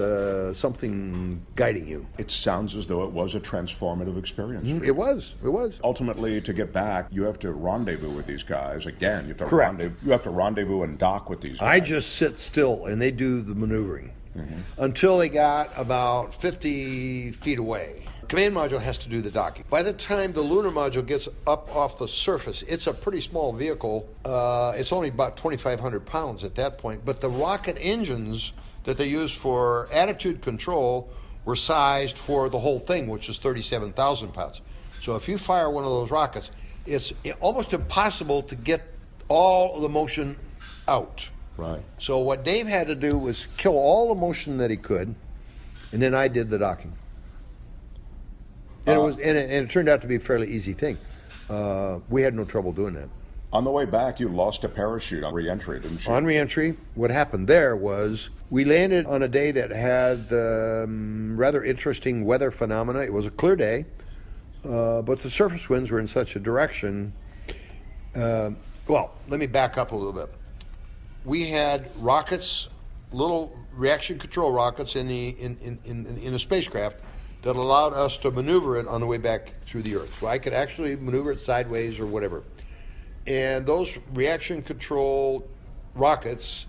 something guiding you. It sounds as though it was a transformative experience. It was. Ultimately, to get back, you have to rendezvous with these guys. Again, you have to Correct. You have to rendezvous and dock with these guys. I just sit still, and they do the maneuvering until they got about 50 feet away. Command module has to do the docking. By the time the lunar module gets up off the surface, it's a pretty small vehicle. It's only about 2,500 pounds at that point. But the rocket engines that they use for attitude control were sized for the whole thing, which is 37,000 pounds. So if you fire one of those rockets, it's almost impossible to get all of the motion out. Right. So what Dave had to do was kill all the motion that he could, and then I did the docking. And it turned out to be a fairly easy thing. We had no trouble doing that. On the way back, you lost a parachute on re-entry, didn't you? On re-entry, what happened there was we landed on a day that had rather interesting weather phenomena. It was a clear day, but the surface winds were in such a direction. Well, let me back up a little bit. We had rockets, little reaction control rockets in a spacecraft that allowed us to maneuver it on the way back through the Earth. So I could actually maneuver it sideways or whatever. And those reaction control rockets,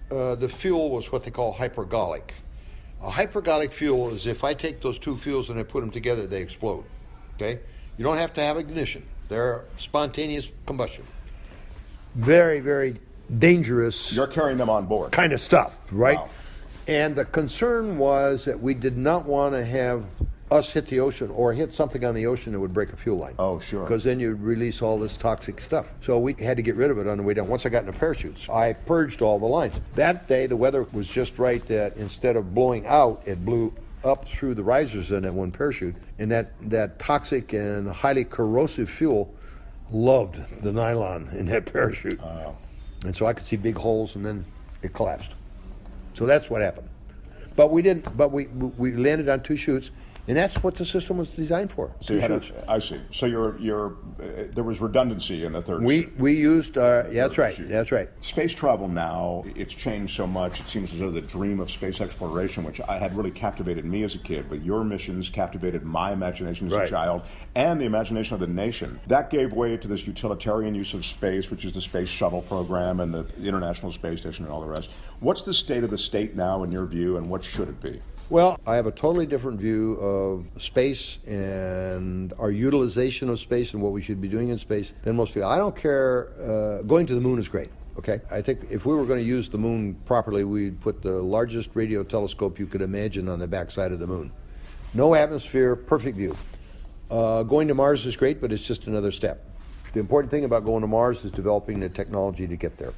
the fuel was what they call hypergolic. A hypergolic fuel is if I take those two fuels and I put them together, they explode. Okay? You don't have to have ignition. They're spontaneous combustion. Very, very dangerous. You're carrying them on board. Kind of stuff, right? Wow. And the concern was that we did not want to have us hit the ocean or hit something on the ocean that would break a fuel line. Oh, sure. Because then you'd release all this toxic stuff. So we had to get rid of it on the way down. Once I got in the parachutes, I purged all the lines. That day, the weather was just right that instead of blowing out, it blew up through the risers in that one parachute. And that toxic and highly corrosive fuel loved the nylon in that parachute. And so I could see big holes, and then it collapsed. So that's what happened. But we didn't. But we landed on two chutes, and that's what the system was designed for. So I see. So there was redundancy in the third chute. We used. That's right. Chute. That's right. Space travel now, it's changed so much. It seems as though the dream of space exploration, which I had really captivated me as a kid, but your missions captivated my imagination as a child and the imagination of the nation. That gave way to this utilitarian use of space, which is the space shuttle program and the International Space Station and all the rest. What's the state of the state now in your view, and what should it be? Well, I have a totally different view of space and our utilization of space and what we should be doing in space than most people. I don't care. Going to the moon is great. Okay, I think if we were going to use the moon properly, we'd put the largest radio telescope you could imagine on the backside of the moon. No atmosphere, perfect view. Going to Mars is great, but it's just another step. The important thing about going to Mars is developing the technology to get there.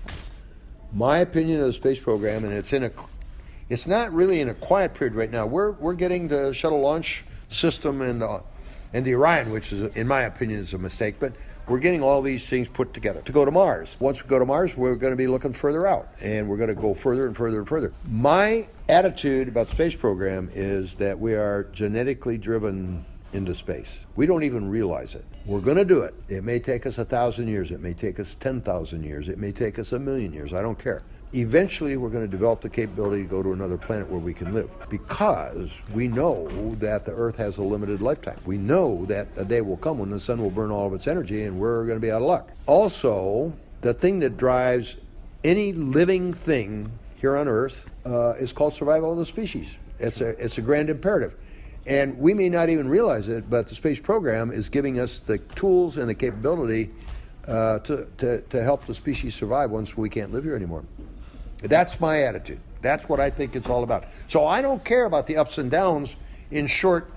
My opinion of the space program, and it's not really in a quiet period right now. We're getting the shuttle launch system and the Orion, which is, in my opinion, is a mistake, but we're getting all these things put together to go to Mars. Once we go to Mars, we're going to be looking further out, and we're going to go further and further and further. My attitude about the space program is that we are genetically driven into space. We don't even realize it. We're going to do it. It may take us 1,000 years. It may take us 10,000 years. It may take us 1,000,000 years. I don't care. Eventually, we're going to develop the capability to go to another planet where we can live, because we know that the Earth has a limited lifetime. We know that a day will come when the sun will burn all of its energy and we're going to be out of luck. Also, the thing that drives any living thing here on Earth is called survival of the species. It's a grand imperative. And we may not even realize it, but the space program is giving us the tools and the capability to help the species survive once we can't live here anymore. That's my attitude. That's what I think it's all about. So I don't care about the ups and downs in short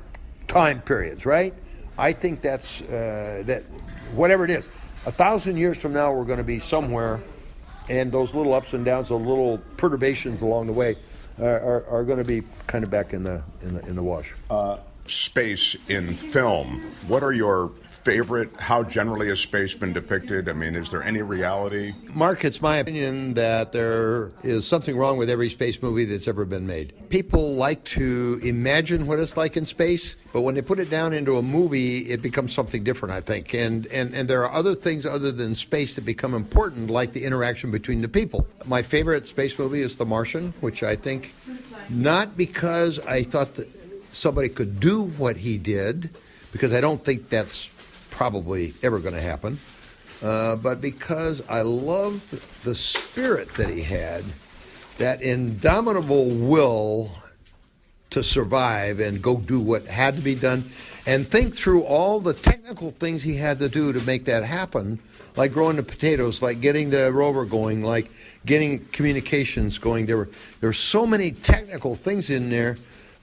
time periods, right? I think that's, that whatever it is, 1,000 years from now we're going to be somewhere, and those little ups and downs, those little perturbations along the way are going to be kind of back in the wash. Space in film. What are your favorite? How generally has space been depicted? I mean, is there any reality? Mark, it's my opinion that there is something wrong with every space movie that's ever been made. People like to imagine what it's like in space, but when they put it down into a movie, it becomes something different, I think. And there are other things other than space that become important, like the interaction between the people. My favorite space movie is The Martian, which I think, not because I thought that somebody could do what he did, because I don't think that's probably ever going to happen, but because I loved the spirit that he had, that indomitable will to survive and go do what had to be done, and think through all the technical things he had to do to make that happen, like growing the potatoes, like getting the rover going, like getting communications going. There were so many technical things in there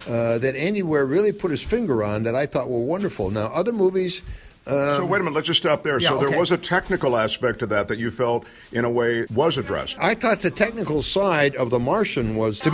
that Andy Weir really put his finger on that I thought were wonderful. Now, other movies... so wait a minute, let's just stop there. Yeah, so there okay. was a technical aspect to that you felt, in a way, was addressed. I thought the technical side of The Martian was the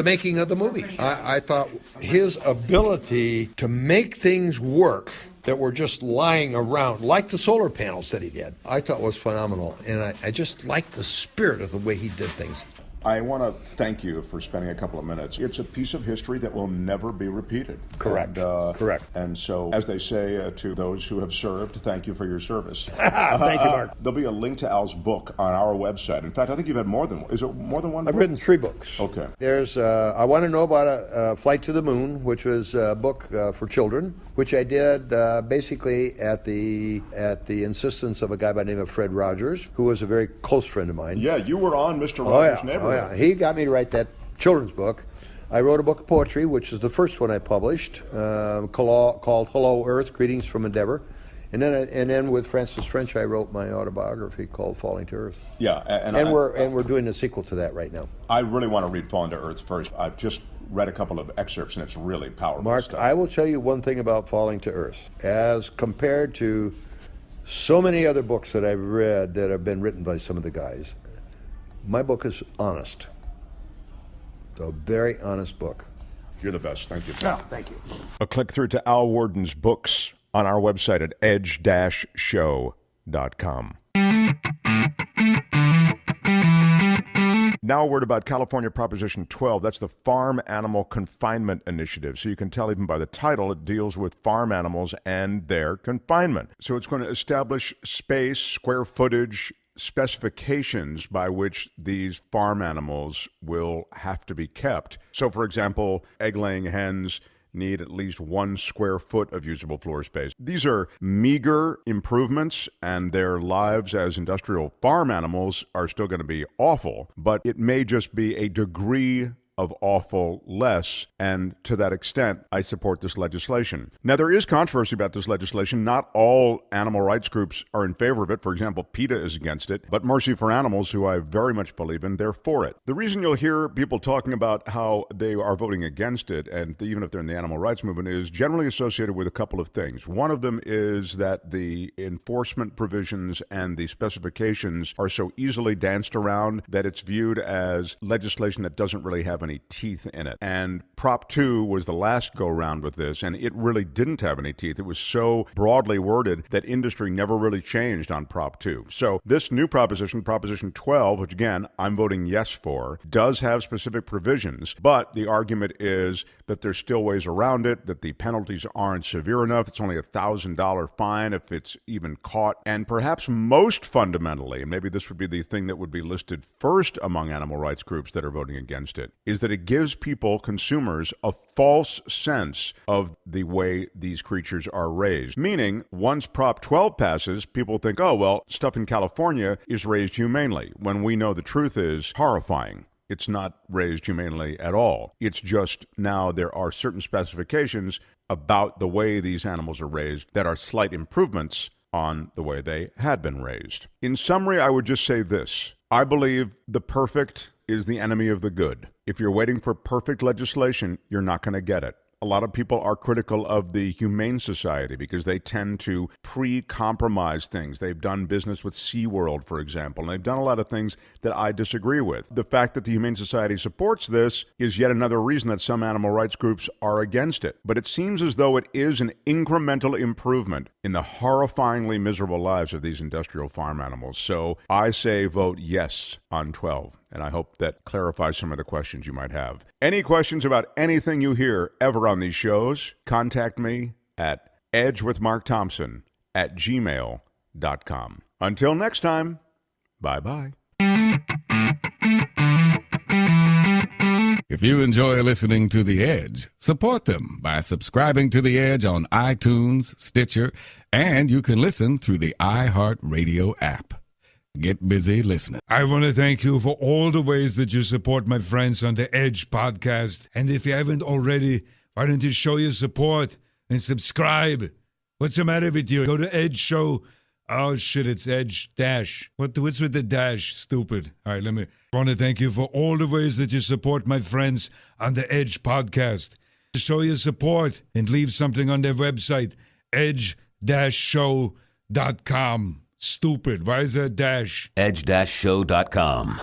making of the movie. I thought his ability to make things work that were just lying around, like the solar panels that he did, I thought was phenomenal. And I just liked the spirit of the way he did things. I want to thank you for spending a couple of minutes. It's a piece of history that will never be repeated. Correct. Correct. And so, as they say to those who have served, thank you for your service. Thank you, Mark. There'll be a link to Al's book on our website. In fact, I think you've had more than one. Is it more than one I've book? written 3 books. Okay. There's I Want to Know About a Flight to the Moon, which was a book for children, which I did basically at the insistence of a guy by the name of Fred Rogers, who was a very close friend of mine. Yeah, you were on Mr. Rogers' Neighborhood. Oh, yeah. He got me to write that children's book. I wrote a book of poetry, which is the first one I published, called Hello Earth, Greetings from Endeavor. And then with Francis French, I wrote my autobiography called Falling to Earth. Yeah, and we're doing a sequel to that right now. I really want to read Falling to Earth first. I've just read a couple of excerpts, and it's really powerful Mark, stuff. I will tell you one thing about Falling to Earth. As compared to so many other books that I've read that have been written by some of the guys, my book is honest. It's a very honest book. You're the best. Thank you. No, thank you. A click through to Al Worden's books on our website at edge-show.com. Now a word about California Proposition 12. That's the Farm Animal Confinement Initiative. So you can tell even by the title, it deals with farm animals and their confinement. So it's going to establish space, square footage, specifications by which these farm animals will have to be kept. So, for example, egg-laying hens need at least 1 square foot of usable floor space. These are meager improvements, and their lives as industrial farm animals are still going to be awful, but it may just be a degree of awful less, and to that extent, I support this legislation. Now, there is controversy about this legislation. Not all animal rights groups are in favor of it. For example, PETA is against it, but Mercy for Animals, who I very much believe in, they're for it. The reason you'll hear people talking about how they are voting against it, and even if they're in the animal rights movement, is generally associated with a couple of things. One of them is that the enforcement provisions and the specifications are so easily danced around that it's viewed as legislation that doesn't really have any teeth in it. And Prop 2 was the last go-round with this, and it really didn't have any teeth. It was so broadly worded that industry never really changed on Prop 2. So this new proposition, Proposition 12, which again, I'm voting yes for, does have specific provisions, but the argument is that there's still ways around it, that the penalties aren't severe enough. It's only a $1,000 fine if it's even caught. And perhaps most fundamentally, and maybe this would be the thing that would be listed first among animal rights groups that are voting against it, is that it gives people, consumers, a false sense of the way these creatures are raised. Meaning, once Prop 12 passes, people think, oh, well, stuff in California is raised humanely, when we know the truth is horrifying. It's not raised humanely at all. It's just now there are certain specifications about the way these animals are raised that are slight improvements on the way they had been raised. In summary, I would just say this. I believe the perfect is the enemy of the good. If you're waiting for perfect legislation, you're not going to get it. A lot of people are critical of the Humane Society because they tend to pre-compromise things. They've done business with SeaWorld, for example, and they've done a lot of things that I disagree with. The fact that the Humane Society supports this is yet another reason that some animal rights groups are against it. But it seems as though it is an incremental improvement in the horrifyingly miserable lives of these industrial farm animals. So I say vote yes on 12. And I hope that clarifies some of the questions you might have. Any questions about anything you hear ever on these shows, contact me at edgewithmarkthompson@gmail.com. Until next time, bye-bye. If you enjoy listening to The Edge, support them by subscribing to The Edge on iTunes, Stitcher, and you can listen through the iHeartRadio app. Get busy listening. I want to thank you for all the ways that you support my friends on the Edge podcast. And if you haven't already, why don't you show your support and subscribe? What's the matter with you? Go to Edge Show. Oh, shit, it's Edge Dash. What's with the dash? Stupid. All right, I want to thank you for all the ways that you support my friends on the Edge podcast. Show your support and leave something on their website, edge-show.com. Stupid. Why is there a dash? edge-show.com.